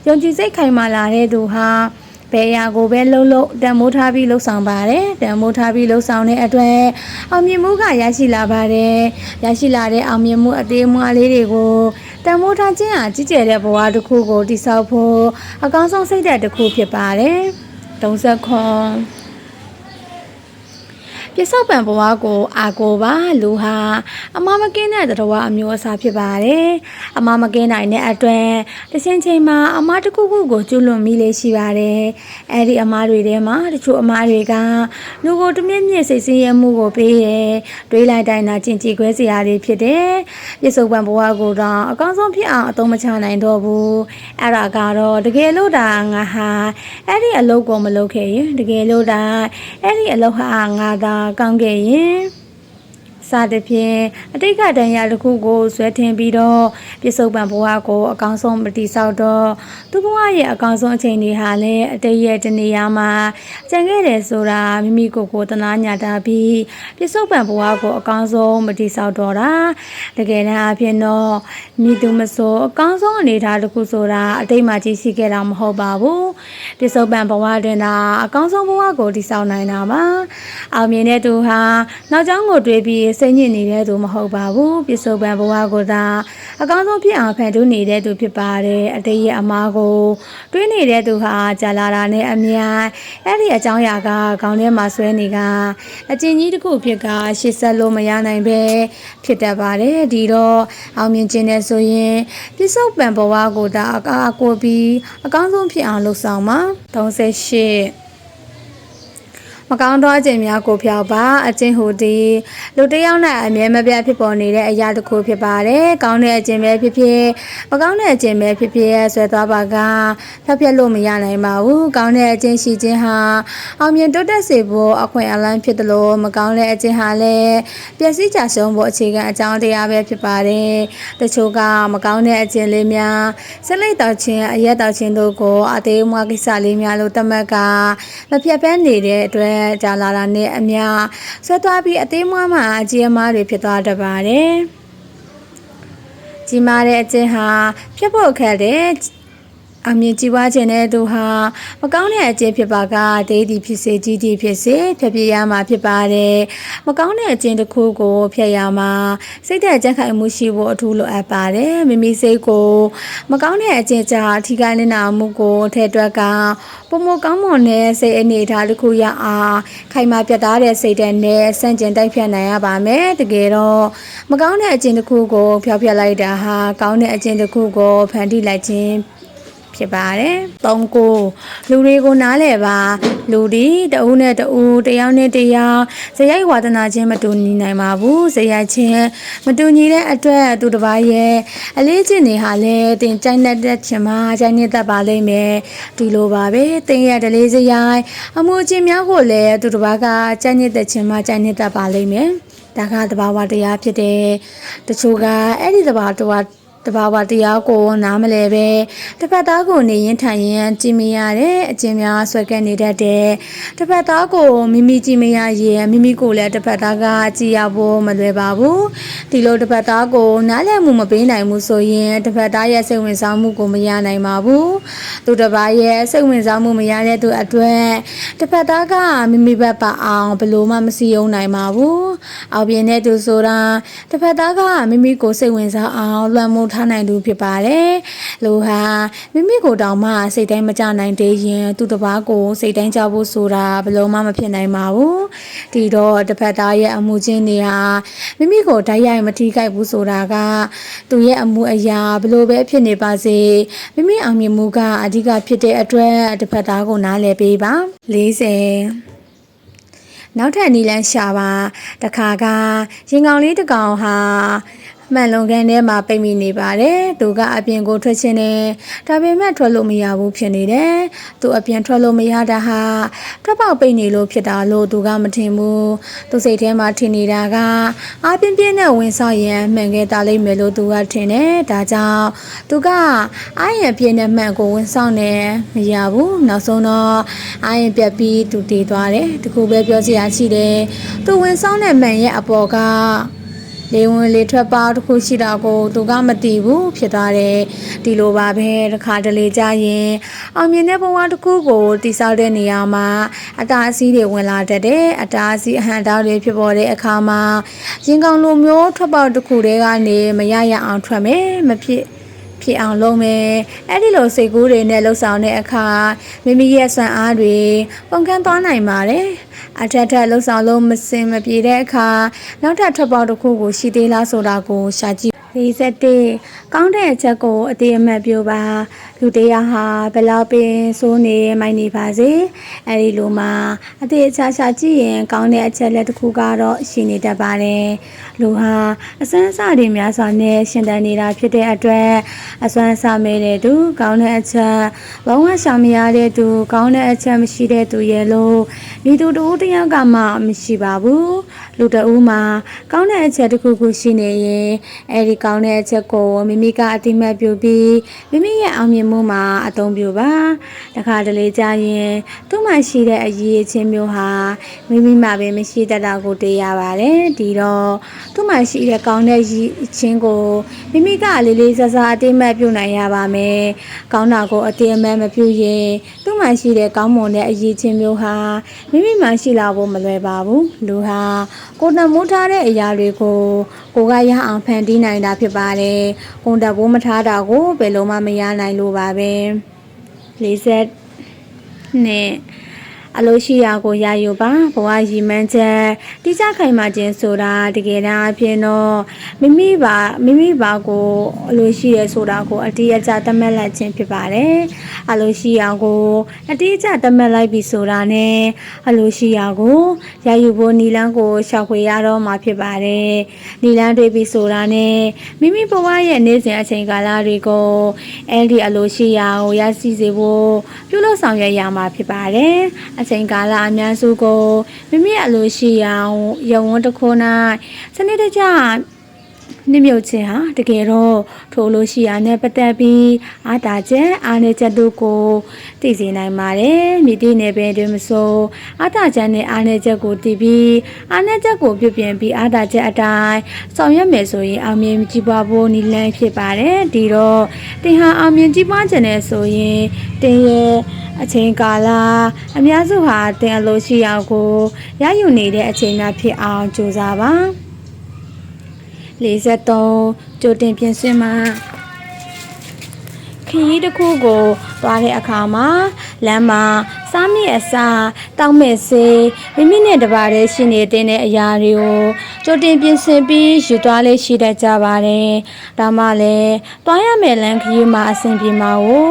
ယုံကြည်စိတ်ခိုင်မာလာတဲ့သူဟာဘယ်ရာကိုပဲလှုပ်တန်မိုးထားပြီးလှုပ်ဆောင်ပါတယ်တန်မိုးထားပြီးလှုပ်ဆောင်တဲ့အတွက်အောင်မြင်မှုကရရှိလာပါတယ်ရရှိလာတဲ့အောင်မြင်မှုအသေးအမွှားလေးတွေကိုတန်မိုးထားခြင်းဟာကြီးကျယ်တဲ့ဘဝတစ်ခုကိုတည်ဆောက်ဖို့အကောင်းဆုံးစိတ်ဓာတ်တစ်ခုဖြစ်ပါတယ်30ခွန်ပြစ္ဆုတ်ပံဘဝကိုအာကိုပါလူဟာအမမကင်းတဲ့သတ္တဝါအမျိုးအစားဖြစ်ပါတယ်အမမကင်းနိုင်တဲ့အတွက်တစ်ချိန်ချိန်မှာအမတစ်ခုခုကိုကျွလွန်မိလေရှိပါတယ်အဲ့ဒီအမတွေထဲမှာတချို့အမတွေကလူကိုတမြင့်မြင့်စိတ်ဆင်းရဲမှုကိုပေးတယ်တွေးလိုက်တိုင်းသာကျင်ကြည်ခွဲစရာတွေဖြစ်တယ်ပြစ္ဆုတ်ပံဘဝကိုတော့အကောင်းဆုံးဖြစ်အောင်အသုံးမချနိုင်တော့ဘူးအဲ့ဒါကတော့တကယ်လို့ဒါငါဟာအဲ့ဒီအလုပ်ကိုမလုပ်ခဲ့ရင်တကယ်လို့ဒါအဲ့ဒီအလုပ်ဟာငါသာကောင်းခဲ့ရင်စသဖြင့်အတိတ်ကတန်ရာတစ်ခုကိုဆွဲထင်ပြီးတော့ပြစ္ဆုတ်ပံဘဝကိုအကောင်းဆုံးမတိဆောက်တော့သူဘဝရဲ့အကောင်းဆုံးအချိန်တွေဟာလည်းအတိတ်ရဲ့တနေရာမှာကျန်ခဲ့တယ်ဆိုတာမိမိကိုယ်တနာညာတာပြီးပြစ္ဆုတ်ပံဘဝကိုအကောင်းဆုံးမတိဆောက်တော့တာတကယ်တမ်းအဖြစ်တော့မိသူမဆိုအကောင်းဆုံးအနေအထားတစ်ခုဆိုတာအတိတ်မှာကြီးရှိခဲ့တာမဟုတ်ပါဘူးပြစ္ဆုတ်ပံဘဝတွင်သာအကောင်းဆုံးဘဝကိုတိဆောက်နိုင်တာပါအောင်မြင်တဲ့သူဟာနောက်ကျောင်းကိုတွေးပြီးစိတ်ညစ်နေတဲ့သူမဟုတ်ပါဘူးပြစ္ဆုတ်ပံဘဝကိုသာအကောင်းဆုံးဖြစ်အောင်ဖန်တီးနေတဲ့သူဖြစ်ပါတယ်အတိတ်ရဲ့အမားကိုတွေးနေတဲ့သူဟာကြာလာတာနဲ့အမြတ်အဲ့ဒီအကြောင်းအရာကခေါင်းထဲမှာဆွဲနေကအကျဉ်းကြီးတစ်ခုဖြစ်ကရှေ့ဆက်လို့မရနိုင်ပဲဖြစ်တတ်ပါတယ်ဒီတော့အောင်မြင်ခြင်းနဲ့ဆိုရင်ပြစ္ဆုတ်ပံဘဝကိုသာအကာအကွယ်ပြီးအကောင်းဆုံးဖြစ်အောင်လှုပ်ဆောင်ပါ38မကောင်းသောအကျင့်များကိုဖျောက်ပါအကျင့်ဟူသည်လူတစ်ယောက်နဲ့အမြဲမပြတ်ဖြစ်ပေါ်နေတဲ့အရာတစ်ခုဖြစ်ပါတယ်ကောင်းတဲ့အကျင့်ပဲဖြစ်ဖြစ်မကောင်းတဲ့အကျင့်ပဲဖြစ်ဖြစ်ဆွဲသွားပါကဖျက်လို့မရနိုင်ပါဘူးကောင်းတဲ့အကျင့်ရှိခြင်းဟာအောင်မြင်တိုးတက်စေဖို့အခွင့်အလမ်းဖြစ်တယ်လို့မကောင်းတဲ့အကျင့်ဟာလည်းပျက်စီးကြဆုံးဖို့အခြေခံအကြောင်းတရားပဲဖြစ်ပါတယ်တချို့ကမကောင်းတဲ့အကျင့်လေးများဆက်လက်တောက်ခြင်းအရက်တောက်ခြင်းတို့ကိုအသေးအမွှားကိစ္စလေးများလို့သတ်မှတ်ကမဖြတ်ဘဲနေတဲ့အတွက်ကြာလာတာနဲ့အမျှဆွဲသွားပြီးအသေးမွှားမှအကြီးအမားတွေဖြစ်သွားတတ်ပါတယ်ကြီးမားတဲ့အကျင့်ဟာဖြစ်ဖို့ခက်တဲ့အမြင့်ကြီးပွားခြင်းတဲ့သူဟာမကောင်းတဲ့အကျင့်ဖြစ်ပါကဒေးသည်ဖြစ်စေကြီးသည်ဖြစ်စေဖျက်ပြရမှာဖြစ်ပါတယ်မကောင်းတဲ့အကျင့်တစ်ခုကိုဖျက်ရမှာစိတ်သက်ကြက်ခိုင်မှုရှိဖို့အထူးလိုအပ်ပါတယ်မိမိစိတ်ကိုမကောင်းတဲ့အကျင့်ကြောင့်ထိခိုက်နေတာမှုကိုထဲတွက်ကပုံမကောင်းမွန်တဲ့စိတ်အနေအထားတစ်ခုရအောင်ခိုင်မာပြတ်သားတဲ့စိတ်ဓာတ်နဲ့စန့်ကျင်တိုက်ဖြတ်နိုင်ရပါမယ်တကယ်တော့မကောင်းတဲ့အကျင့်တစ်ခုကိုဖျောက်ဖျက်လိုက်တာဟာကောင်းတဲ့အကျင့်တစ်ခုကိုဖန်တီးလိုက်ခြင်းဖြစ်ပါတယ်3ကိုလူတွေကိုနားလည်ပါလူဒီတဦးနဲ့တဦးတယောက်နဲ့တယောက်ဇယိုက်ဝါဒနာချင်းမတူညီနိုင်ပါဘူးဇယိုက်ချင်းမတူညီတဲ့အတွက်သူတစ်ပါးရဲ့အလေးချင်းတွေဟာလည်းတင်ကြိုက်တဲ့ချင်မှာကြိုက်နေတတ်ပါလိမ့်မယ်ဒီလိုပါပဲတင်ရဲ့ဒလေးဇယိုက်အမှုချင်းများကိုလည်းသူတစ်ပါးကကြိုက်နေတဲ့ချင်မှာကြိုက်နေတတ်ပါလိမ့်မယ်ဒါကသဘာဝတရားဖြစ်တယ်တချို့ကအဲ့ဒီသဘာဝတရားကိုနားမလဲပဲတစ်ဖက်သားကိုနေရင်ထိုင်ရင်ကြည်မရတဲ့အကျင့်များဆွဲကပ်နေတတ်တယ်တစ်ဖက်သားကိုမိမိကြည်မရရင်မိမိကိုလည်းတစ်ဖက်သားကကြည်ရဖို့မလွယ်ပါဘူးဒီလိုတစ်ဖက်သားကိုနားလည်မှုမပေးနိုင်ဘူးဆိုရင်တစ်ဖက်သားရဲ့စိတ်ဝင်စားမှုကိုမရနိုင်ပါဘူးသူတစ်ပါးရဲ့စိတ်ဝင်စားမှုမရတဲ့သူအတွက်တစ်ဖက်သားကမိမိဘက်ပါအောင်ဘယ်လိုမှမစည်းရုံးနိုင်ပါဘူးအောင်ပြင်းတဲ့သူဆိုတာတစ်ဖက်သားကမိမိကိုစိတ်ဝင်စားအောင်လွှမ်းမိုး ထားနိုင်သူဖြစ်ပါတယ်လူဟာမိမိကိုယ်တောင်မှစိတ်တိုင်းမကြနိုင်သေးရင်သူတစ်ပါးကိုစိတ်တိုင်းကြဖို့ဆိုတာဘယ်လိုမှမဖြစ်နိုင်ပါဘူးဒီတော့တစ်ဖက်သားရဲ့အမှုချင်းတွေဟာမိမိကိုဓာတ်ရိုက်မထိခိုက်ဘူးဆိုတာကသူရဲ့အမှုအရာဘယ်လိုပဲဖြစ်နေပါစေမိမိအောင်မြင်မှုကအဓိကဖြစ်တဲ့အတွက်တစ်ဖက်သားကိုနားလည်ပေးပါ40နောက်ထပ်နီလန်းရှာပါတခါကရင်ကောင်လေးတစ်ကောင်ဟာမှန်လုံခန်းထဲမှာပိတ်မိနေပါတယ်သူကအပြင်ကိုထွက်ချင်တယ်ဒါပေမဲ့ထွက်လို့မရဘူးဖြစ်နေတယ်သူအပြင်ထွက်လို့မရတာဟာထွက်ပေါက်ပိတ်နေလို့ဖြစ်တာလို့သူကမထင်ဘူးသူစိတ်ထဲမှာထင်နေတာကအားပြင်းပြင်းနဲ့ဝင်ဆောက်ရန်မှန်ခဲ့တာလိမ့်မယ်လို့သူကထင်တယ်ဒါကြောင့်သူကအားရင်ပြင်းတဲ့မှန်ကိုဝင်ဆောက်နေမရဘူးနောက်ဆုံးတော့အားရင်ပြတ်ပြီးသူတည်သွားတယ်တခုပဲပြောစရာရှိတယ်သူဝင်ဆောက်တဲ့မှန်ရဲ့အပေါ်ကလေဝင်လေထွက်ပေါက်တစ်ခုရှိတာကိုသူကမသိဘူးဖြစ်သွားတယ်ဒီလိုပါပဲတစ်ခါတလေကြာရင်အောင်မြင်တဲ့ဘဝတစ်ခုကိုတည်ဆောက်တဲ့နေရာမှာအတားအဆီးတွေဝင်လာတတ်တယ်အတားအဆီးအဟန့်တောက်တွေဖြစ်ပေါ်တဲ့အခါမှာရင်ကောင်လိုမျိုးထွက်ပေါက်တစ်ခုတည်းကနေမရရအောင်ထွက်မယ်မဖြစ်အောင်လုပ်မယ်အဲ့ဒီလိုစိတ်ကူးတွေနဲ့လှုပ်ဆောင်တဲ့အခါမိမိရဲ့စွမ်းအားတွေပုံခန်းသွားနိုင်ပါတယ်အထက်ထက်လှုပ်ဆောင်လို့မစင်မပြေတဲ့အခါနောက်ထပ်ထွက်ပေါက်တစ်ခုကိုရှိသေးလားဆိုတာကိုရှာကြည့်41ကောင်းတဲ့အချက်ကိုအတိအမှတ်ပြောပါလူတရားဟာဘယ်လောက်ပင်စိုးနေမိုင်းနေပါစေအဲ့ဒီလိုမှာအတိအချာရှာကြည့်ရင်ကောင်းတဲ့အချက်လက်တစ်ခုကတော့ရှိနေတတ်ပါတယ်လူဟာအစွမ်းအစတွေများစွာနဲ့ရှင်သန်နေတာဖြစ်တဲ့အတွက်အစွမ်းအစမဲတဲ့သူကောင်းတဲ့အချက်လုံးဝရှာမရတဲ့သူကောင်းတဲ့အချက်မရှိတဲ့သူရဲ့လို့ဒီသူတို့တယောက်ကမှမရှိပါဘူးလူတအူးမှာကောင်းတဲ့အချက်တစ်ခုခုရှိနေရင်အဲ့ဒီကောင်းတဲ့အချက်ကိုမိမိကအတိမတ်ပြုပြီးမိမိရဲ့အောင်မြင်မှုမှာအသုံးပြုပါတခါတလေကြာရင်သူ့မှာရှိတဲ့အရေးအချင်းမျိုးဟာမိမိမှာပဲမရှိတတ်တာကိုတွေ့ရပါတယ်ဒီတော့သူ့မှာရှိတဲ့ကောင်းတဲ့ရည်အချင်းကိုမိမိကလေးလေးစားစားအတိမတ်ပြုနိုင်ရပါမယ်ကောင်းတာကိုအတိအမှတ်မပြုရင်သူ့မှာရှိတဲ့ကောင်းမွန်တဲ့အရေးချင်းမျိုးဟာမိမိမှာရှိလာဖို့မလွယ်ပါဘူးလူဟာကိုယ်တမိုးထားတဲ့အရာတွေကိုကိုကရအောင်ဖန်တီးနိုင်တာဖြစ်ပါတယ်ကိုယ်တဘိုးမထားတာကိုဘယ်လိုမှမရနိုင်လို့ပါပဲ40နဲ့အလိုရှိရာကိုရယူပါဘဝရည်မှန်းချက်တိကျခိုင်မာခြင်းဆိုတာတကယ်တမ်းအဖြစ်တော့မိမိပါကိုအလိုရှိရဆိုတာကိုအတိအကျသတ်မှတ်လိုက်ခြင်းဖြစ်ပါတယ်အလိုရှိရာကိုအတိအကျသတ်မှတ်လိုက်ပြီဆိုတာနဲ့အလိုရှိရာကိုရယူဖို့နီလန်းကိုရှောက်ခွေရတော့မှာဖြစ်ပါတယ်နီလန်းတွေပြီဆိုတာနဲ့မိမိဘဝရဲ့နေ့စဉ်အချိန်ကာလတွေကိုအဲ့ဒီအလိုရှိရာကိုရရှိစေဖို့ပြုလုပ်ဆောင်ရွက်ရမှာဖြစ်ပါတယ်အချိန်ကာလအများစုကိုမိမိအလိုရှိရာရုံဝန်းတစ်ခု၌စနစ်တကျနှိမ့်မြုပ်ခြင်းဟာတကယ်တော့ထိုလိုရှိရာနဲ့ပတ်သက်ပြီးအားတာချက်အားနည်းချက်တို့ကိုသိစေနိုင်ပါတယ်မြစ်တီနယ်ပယ်တွင်မဆိုအားတာချက်နဲ့အားနည်းချက်ကိုသိပြီးအားနည်းချက်ကိုပြုပြင်ပြီးအားတာချက်အတိုင်းဆောင်ရွက်မယ်ဆိုရင်အောင်မြင်ကြီးပွားဖို့နည်းလမ်းဖြစ်ပါတယ်ဒီတော့တင်ဟာအောင်မြင်ကြီးပွားခြင်းနဲ့ဆိုရင်တင်ရဲ့အချိန်ကာလအများစုဟာတင်အလိုရှိရာကိုရယူနေတဲ့အချိန်များဖြစ်အောင်ကြိုးစားပါ43ကြိုတင်ပြင်ဆင်မှာခရီးတစ်ခုကိုသွားတဲ့အခါမှာလမ်းမှာစားမိအစားတောက်မဲ့စေးမိမိနဲ့တပါးတည်းရှိနေတဲ့အရာတွေကိုကြိုတင်ပြင်ဆင်ပြီးယူသွားလေးရှိတတ်ကြပါတယ်ဒါမှလည်းသွားရမယ့်လမ်းခရီးမှာအဆင်ပြေမှာကို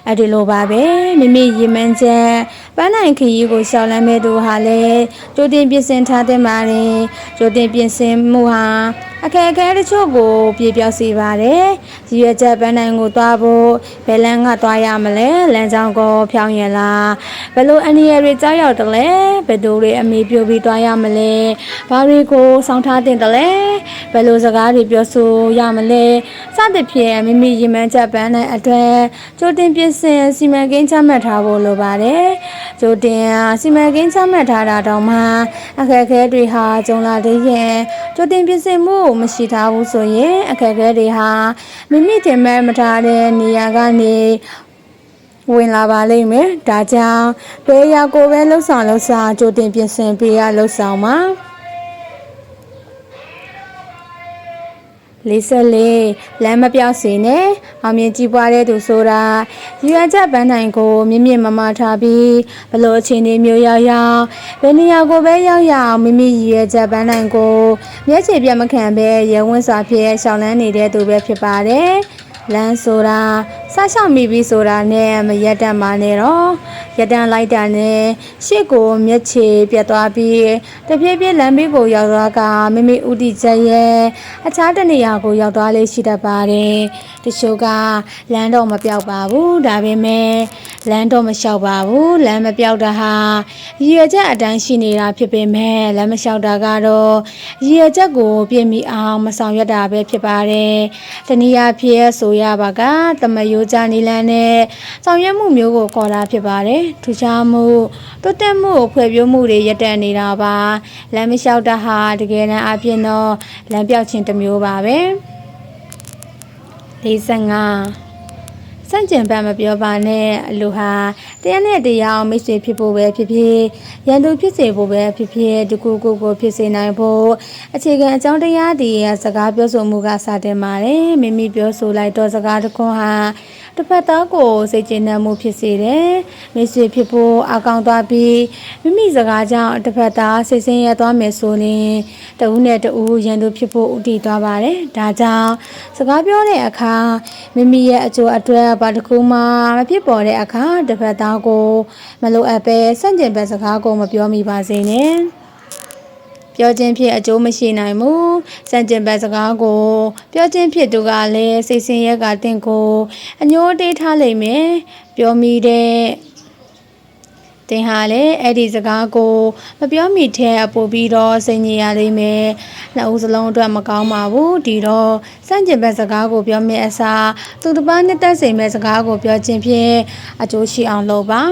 အဲ့ဒီလိုပါပဲမိမိရည်မှန်းချက်ပန်းနိုင်ခရီးကိုရှောင်လန်းမဲ့သူဟာလည်းကြိုတင်ပြင်ဆင်ထားတဲ့ပါတယ်ကြိုတင်ပြင်ဆင်မှုဟာအခက်အခဲတချို့ကိုပြေပြောက်စေပါတယ်ရည်ရွယ်ချက်ပန်းနိုင်ကိုသွားဖို့ဘယ်လမ်းကသွားရမလဲလမ်းကြောင်းကိုဖြောင်းရလားဘယ်လိုအနည်းတွေကြောက်ရောက်တယ်လဲဘယ်သူတွေအမေပြိုပြီးသွားရမလဲဘာတွေကိုစောင့်ထားတင်တယ်လဲဘယ်လိုစကားတွေပြောဆိုရမလဲစသဖြင့်မိမိရည်မှန်းချက်ပန်းနိုင်အတွက်ကြိုတင်ပြင်ဆင်စီမံကိန်းချမှတ်ထားဖို့လိုပါတယ်ကြိုတင်စီမံကိန်းချမှတ်ထားတာတောင်မှအခက်အခဲတွေဟာကြုံလာတဲ့ရင်ကြိုတင်ပြင်ဆင်မှုမရှိထားဘူးဆိုရင်အခက်အခဲတွေဟာမိမိတင်မဲ့မထားတဲ့နေရာကနေဝင်လာပါလိမ့်မယ်ဒါကြောင့်ဘယ်ရာကိုပဲလှုပ်ဆောင်ကြိုတင်ပြင်ဆင်ပေးရလှုပ်ဆောင်ပါ လေးဆက်လေးလမ်းမပြောက်စေနဲ့အောင်မြင်ကြီးပွားတဲ့သူဆိုတာရွေချက်ပန်းနိုင်ကိုမြင့်မြင့်မမထားပြီးဘလို့အခြေအနေမျိုးရောက်ရောက်ဘယ်နေရာကိုပဲရောက်ရောက်မိမိရွေချက်ပန်းနိုင်ကိုမျက်ခြေပြတ်မခံပဲရဲဝန်းစွာဖြင့်ရှောင်လန်းနေတဲ့သူပဲဖြစ်ပါတယ်လမ်းဆိုတာစရှောင်မိပြီးဆိုတာနဲ့မရက်တတ်မှနဲ့တော့ရက်တန်လိုက်တာနဲ့ရှေ့ကိုမျက်ခြေပြတ်သွားပြီးတဖြည်းဖြည်းလမ်းဘေးကိုရောက်သွားကမိမိဥတီချက်ရဲ့အခြားတနေရာကိုရောက်သွားလေးရှိတတ်ပါတယ်တချို့ကလမ်းတော့မပြောက်ပါဘူးဒါပေမဲ့လမ်းတော့မလျှောက်ပါဘူးလမ်းမပြောက်တာဟာရည်ရွယ်ချက်အတိုင်းရှိနေတာဖြစ်ပေမဲ့လမ်းမလျှောက်တာကတော့ရည်ရွယ်ချက်ကိုပြည့်မီအောင်မဆောင်ရွက်တာပဲဖြစ်ပါတယ်တနည်းအားဖြင့်ဆိုရပါကတမယိုးကြနီလန်းနဲ့ဆောင်ရွက်မှုမျိုးကိုခေါ်တာဖြစ်ပါတယ်ထူးခြားမှုတိုးတက်မှုကိုဖွဲ့ပြမှုတွေရပ်တန့်နေတာပါလမ်းမလျှောက်တာဟာတကယ်တမ်းအပြင်တော့လမ်းပြောက်ခြင်းတစ်မျိုးပါပဲ45စန့်ကျင်ဘက်မပြောပါနဲ့အလိုဟာတရားနဲ့တရားအောင်မိတ်ဆွေဖြစ်ဖို့ပဲဖြစ်ဖြစ်ရန်သူဖြစ်စေဖို့ပဲဖြစ်ဖြစ်တကူကိုဖြစ်စေနိုင်ဖို့အခြေခံအကြောင်းတရားတွေစကားပြောဆိုမှုကစတင်ပါတယ်မိမိပြောဆိုလိုက်တော့စကားတစ်ခွန်းဟာတစ်ဖက်သားကိုစိတ်ကျဉ်နှံမှုဖြစ်စေတယ်မိတ်ဆွေဖြစ်ဖို့အကောင်းသွားပြီးမိမိစကားကြောင့်တစ်ဖက်သားစိတ်ဆင်းရဲသွားမယ်ဆိုရင်တဦးနဲ့တဦးရန်သူဖြစ်ဖို့ဥတည်သွားပါတယ်ဒါကြောင့်စကားပြောတဲ့အခါမိမိရဲ့အကျိုးအတွက်ဘာတစ်ခုမှမဖြစ်ပေါ်တဲ့အခါတစ်ဖက်သားကိုမလိုအပ်ပဲစန့်ကျင်ဘက်စကားကိုမပြောမိပါစေနဲ့ပြောခြင်းဖြစ်အကျိုးမရှိနိုင်ဘူးစန့်ကျင်ဘက်စကားကိုပြောခြင်းဖြစ်သူကလည်းစိတ်ဆင်းရဲကတင့်ကိုအညိုးတေးထားလိမ့်မယ်ပြောမိတဲ့တင်ဟာလေအဲ့ဒီစကားကိုမပြောမိတဲ့ပို့ပြီးတော့စိတ်ညစ်ရလိမ့်မယ်နှစ်ဦးစလုံးအတွက်မကောင်းပါဘူးဒီတော့စန့်ကျင်ဘက်စကားကိုပြောမိအစားသူတစ်ပါးနဲ့တက်စိမ်မဲ့စကားကိုပြောခြင်းဖြင့်အကျိုးရှိအောင်လုပ်ပါ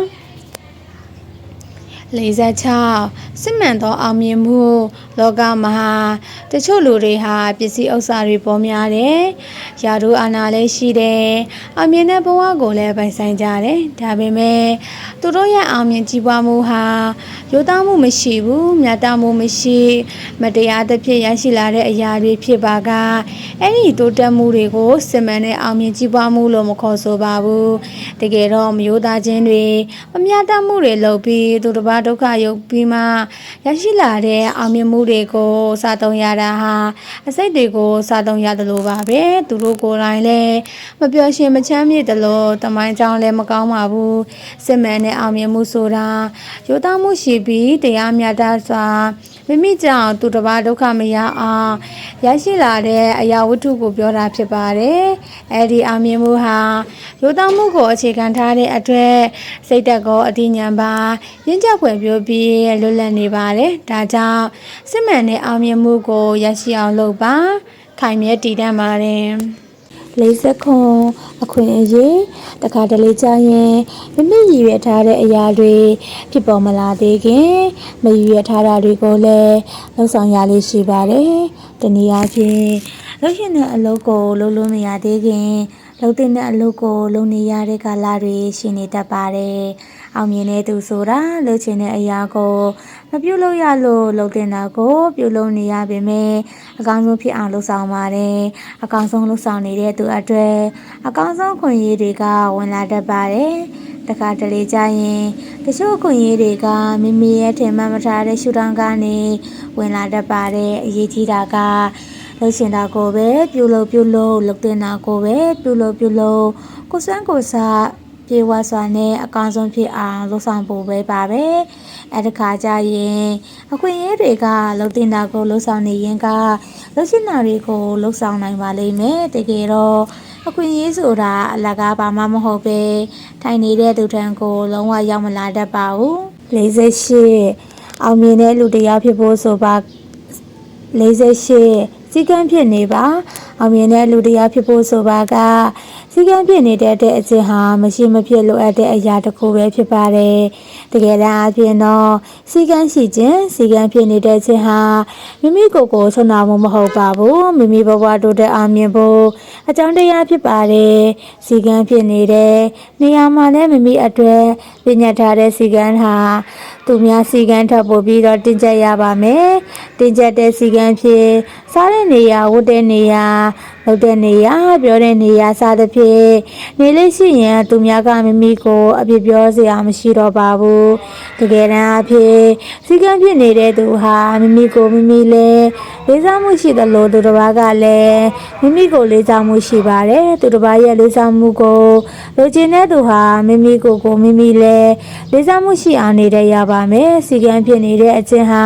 46စစ်မှန်သောအောင်မြင်မှုလောကမှာတချို့လူတွေဟာပစ္စည်းဥစ္စာတွေပေါ်များတယ်။ယာတို့အာဏာလည်းရှိတယ်။အောင်မြင်တဲ့ဘဝကိုလည်းပိုင်ဆိုင်ကြတယ်။ဒါပေမဲ့သူတို့ရဲ့အောင်မြင်ကြီးပွားမှုဟာရိုးသားမှုမရှိဘူး၊မြတ်တမှုမရှိမတရားသဖြင့်ရရှိလာတဲ့အရာတွေဖြစ်ပါကအဲ့ဒီတိုးတက်မှုတွေကိုစစ်မှန်တဲ့အောင်မြင်ကြီးပွားမှုလို့မခေါ်ဆိုပါဘူး။တကယ်တော့မရိုးသားခြင်းတွေမမြတ်တမှုတွေလုပ်ပြီးသူတစ်ပါးဒုက္ခရောက်ပြီးမှရရှိလာတဲ့အောင်မြင်မှုတွေကိုစားသုံးရတာဟာအစိတ်တွေကိုစားသုံးရတယ်လို့ပါပဲသူတို့ကိုယ်တိုင်လည်းမပျော်ရွှင်မချမ်းမြေ့တယ်လို့တမိုင်းကြောင်းလည်းမကောင်းပါဘူးစစ်မှန်တဲ့အောင်မြင်မှုဆိုတာရိုးသားမှုရှိပြီးတရားမျှတစွာမိမိကြောင့်သူတစ်ပါးဒုက္ခမရအောင်ရရှိလာတဲ့အရာဝတ္ထုကိုပြောတာဖြစ်ပါတယ်အဲ့ဒီအောင်မြင်မှုဟာရိုးသားမှုကိုအခြေခံထားတဲ့အတွက်စိတ်သက်ကိုအတိညာဉ်ပါရင့်ကျက်ဖွယ်ပြောပြီးလွတ်လပ်နေပါတယ်ဒါကြောင့်စစ်မှန်တဲ့အောင်မြင်မှုကိုရရှိအောင်လုပ်ပါခိုင်မြဲတည်တံ့ပါတယ်40ခွန်အခွင့်အရေးတခါတလေကြာရင်မိမိရည်ရွယ်ထားတဲ့အရာတွေဖြစ်ပေါ်မလာသေးခင်မရည်ရွယ်ထားတာတွေကိုလည်းလှုပ်ဆောင်ရလေးရှိပါတယ်တနည်းအားဖြင့်လှုပ်ရှင်တဲ့အလုပ်ကိုလုပ်လို့မရသေးခင်လုပ်တဲ့အလုပ်ကိုလုပ်နေရတဲ့ကာလတွေရှိနေတတ်ပါတယ်အောင်မြင်တဲ့သူဆိုတာလှုပ်ချင်တဲ့အရာကိုမပြုလုပ်ရလို့လုပ်တဲ့တာကိုပြုလုပ်နေရပေမဲ့အကောင်းဆုံးဖြစ်အောင်လုပ်ဆောင်ပါတယ်အကောင်းဆုံးလုပ်ဆောင်နေတဲ့သူအတွက်အကောင်းဆုံးခွင့်ရည်တွေကဝင်လာတတ်ပါတယ်တခါတလေကြာရင်တချို့ခွင့်ရည်တွေကမိမိရဲ့ထင်မှတ်မထားတဲ့ရှုထောင့်ကနေဝင်လာတတ်ပါတယ်အရေးကြီးတာကလှုပ်ရှင်တာကိုပဲပြုလုပ်လုပ်တဲ့တာကိုပဲပြုလုပ်ကိုစွမ်းကိုစားပြေဝစွာနဲ့အကောင်းဆုံးဖြစ်အောင်လုပ်ဆောင်ဖို့ပဲပါပဲအဲ့ဒီခါကျရင်အခွင့်အရေးတွေကလှုပ်တင်တာကိုလှုပ်ဆောင်နေရင်ကလှုပ်ရှင်တာတွေကိုလှုပ်ဆောင်နိုင်ပါလိမ့်မယ်တကယ်တော့အခွင့်အရေးဆိုတာအလကားဘာမှမဟုတ်ပဲထိုင်နေတဲ့သူထံကိုလုံးဝရောက်မလာတတ်ပါဘူး48အောင်မြင်တဲ့လူတရားဖြစ်ဖို့ဆိုပါ48စီကံဖြစ်နေပါအောင်မြင်တဲ့လူတရားဖြစ်ဖို့ဆိုပါက စီကံပြည့်နေတဲ့အချင်းဟာမရှိမဖြစ်လိုအပ်တဲ့အရာတစ်ခုပဲဖြစ်ပါတယ်တကယ်တမ်းအပြင်တော့စီကံရှိခြင်းစီကံပြည့်နေတဲ့အချင်းဟာမိမိကိုယ်ကိုဆွနာမှုမဟုတ်ပါဘူးမိမိဘဝတိုးတက်အောင်မြင်ဖို့အကြောင်းတရားဖြစ်ပါတယ်စီကံပြည့်နေတဲ့နေရာမှာလည်းမိမိအတွက်ပညာထားတဲ့စီကံဟာသူများစီကံထပ်ပို့ပြီးတော့တင်ကြရပါမယ်တင်ကြတဲ့စီကံဖြစ်စားတဲ့နေရာဝတ်တဲ့နေရာလုပ်တဲ့နေရာပြောတဲ့နေရာစသဖြင့်နေလေးရှိရင်သူများကမိမိကိုအပြစ်ပြောစရာမရှိတော့ပါဘူးတကယ်တမ်းအဖြစ်စီကံဖြစ်နေတဲ့သူဟာမိမိကိုမိမိလည်းလေးစားမှုရှိသလိုသူတစ်ပါးကလည်းမိမိကိုလေးစားမှုရှိပါတယ်သူတစ်ပါးရဲ့လေးစားမှုကိုလိုချင်တဲ့သူဟာမိမိကိုမိမိလည်းလေးစားမှုရှိအောင်နေတဲ့ရပါမယ်စီကံဖြစ်နေတဲ့အချင်းဟာ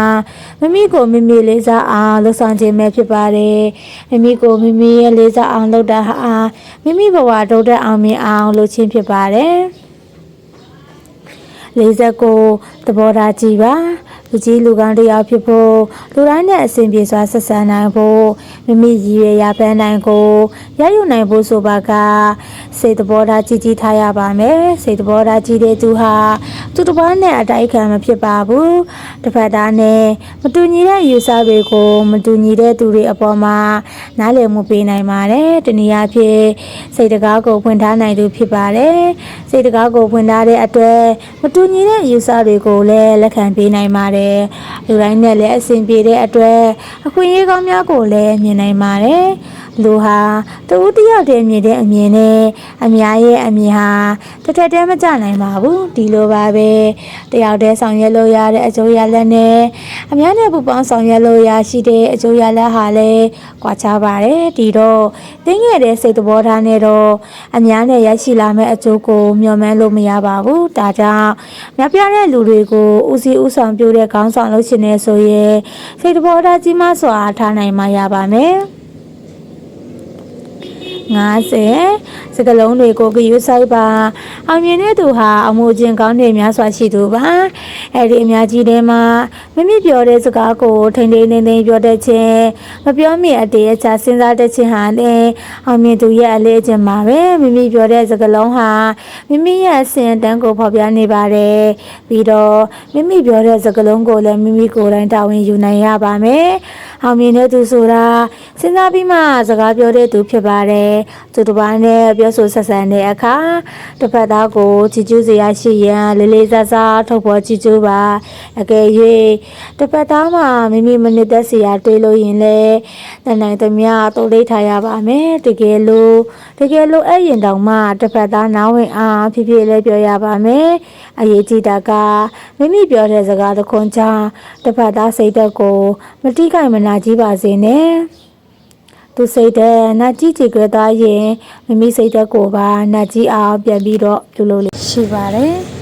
မိမိကိုမိမိလေးစားအောင်လှူဆောင်ခြင်းပဲဖြစ်ပါတယ်မိမိကိုမိမိရဲ့လေးစားအောင်လုပ်တာဟာမိမိဘဝတိုးတက်အောင်မြင်အောင်လုပ်ခြင်းဖြစ်ပါတယ်လေးစားကိုသဘောထားကြည့်ပါလူကြီးလူကောင်းတရားဖြစ်ဖို့လူတိုင်းနဲ့အစဉ်ပြေစွာဆက်ဆံနိုင်ဖို့မိမိရည်ရွယ်ရပန်းနိုင်ကိုရယူနိုင်ဖို့ဆိုပါကစိတ်သဘောထားကြီးကြီးထားရပါမယ်စိတ်သဘောထားကြီးတဲ့သူဟာသူတစ်ပါးနဲ့အတိုက်ခံမဖြစ်ပါဘူးတစ်ဖက်သားနဲ့မတူညီတဲ့ယူဆတွေကိုမတူညီတဲ့သူတွေအပေါ်မှာနားလည်မှုပေးနိုင်ပါတယ်တနည်းအားဖြင့်စိတ်တကားကိုဖွင့်ထားနိုင်သူဖြစ်ပါတယ်စိတ်တကားကိုဖွင့်ထားတဲ့အတွက်မတူညီတဲ့ယူဆတွေကိုလည်းလက်ခံပေးနိုင်ပါတယ်လူတိုင်းနဲ့လည်းအဆင်ပြေတဲ့အတွက်အခွင့်အရေးကောင်းများကိုလည်းမြင်နိုင်ပါတယ်လူဟာတူတယောက်တည်းမြင်တဲ့အမြင်နဲ့အများရဲ့အမြင်ဟာတစ်ထက်တည်းမကျနိုင်ပါဘူးဒီလိုပါပဲတယောက်တည်းဆောင်ရွက်လို့ရတဲ့အကျိုးရလဒ်နဲ့အများနဲ့ပူးပေါင်းဆောင်ရွက်လို့ရရှိတဲ့အကျိုးရလဒ်ဟာလည်းကွာခြားပါတယ်ဒီတော့တင်းငယ်တဲ့စိတ်သဘောထားနဲ့တော့အများနဲ့ရရှိလာမယ့်အကျိုးကိုမျှော်မှန်းလို့မရပါဘူးဒါကြောင့်များပြားတဲ့လူတွေကိုဦးစီးဦးဆောင်ပြုတဲ့ခေါင်းဆောင်လုပ်ရှင်နေဆိုရင်စိတ်သဘောထားကြီးမားစွာထားနိုင်မှရပါမယ်50စကလုံးတွေကိုဂရုစိုက်ပါအောင်မြင်တဲ့သူဟာအမှုချင်းကောင်းတဲ့များစွာရှိသူပါအဲ့ဒီအများကြီးထဲမှာမိမိပြောတဲ့စကားကိုထိန်ထိန်သိမ်းသိမ်းပြောတတ်ခြင်းမပြောမိအတေအချစဉ်းစားတတ်ခြင်းဟာလည်းအောင်မြင်သူရဲ့အလေးအကျင့်ပါပဲမိမိပြောတဲ့စကားလုံးဟာမိမိရဲ့အစဉ်အတန်းကိုဖော်ပြနေပါတယ်ပြီးတော့မိမိပြောတဲ့စကားလုံးကိုလည်းမိမိကိုယ်တိုင်တာဝန်ယူနိုင်ရပါမယ်အောင်မြင်တဲ့သူဆိုတာစဉ်းစားပြီးမှစကားပြောတဲ့သူဖြစ်ပါတယ်သူတစ်ပါးနဲ့ပြောဆိုဆက်ဆံတဲ့အခါတစ်ဖက်သားကိုကြည်ကျူးစရာရှိရန်လေးလေးစားစားထုတ်ဖော်ကြည်ကျူးပါအကယ်၍တစ်ဖက်သားမှာမိမိမနစ်သက်စရာတွေးလို့ရင်လည်းတန်နိုင်သမျှတိုးလေးထားရပါမယ်တကယ်လို့အဲ့ရင်တောင်မှတစ်ဖက်သားနားဝင်အားဖြည်းဖြည်းလေးပြောရပါမယ်အရေးကြီးတာကမိမိပြောတဲ့စကားတစ်ခွန်းချတစ်ဖက်သားစိတ်သက်ကိုမတိကိုက်မနာကြီးပါစေနဲ့သူစိတ်သက်နာကြီးကြည်ကြသားရင်မိမိစိတ်သက်ကိုပါနာကြီးအောင်ပြန်ပြီးတော့ပြုလုပ်လို့ရှိပါတယ်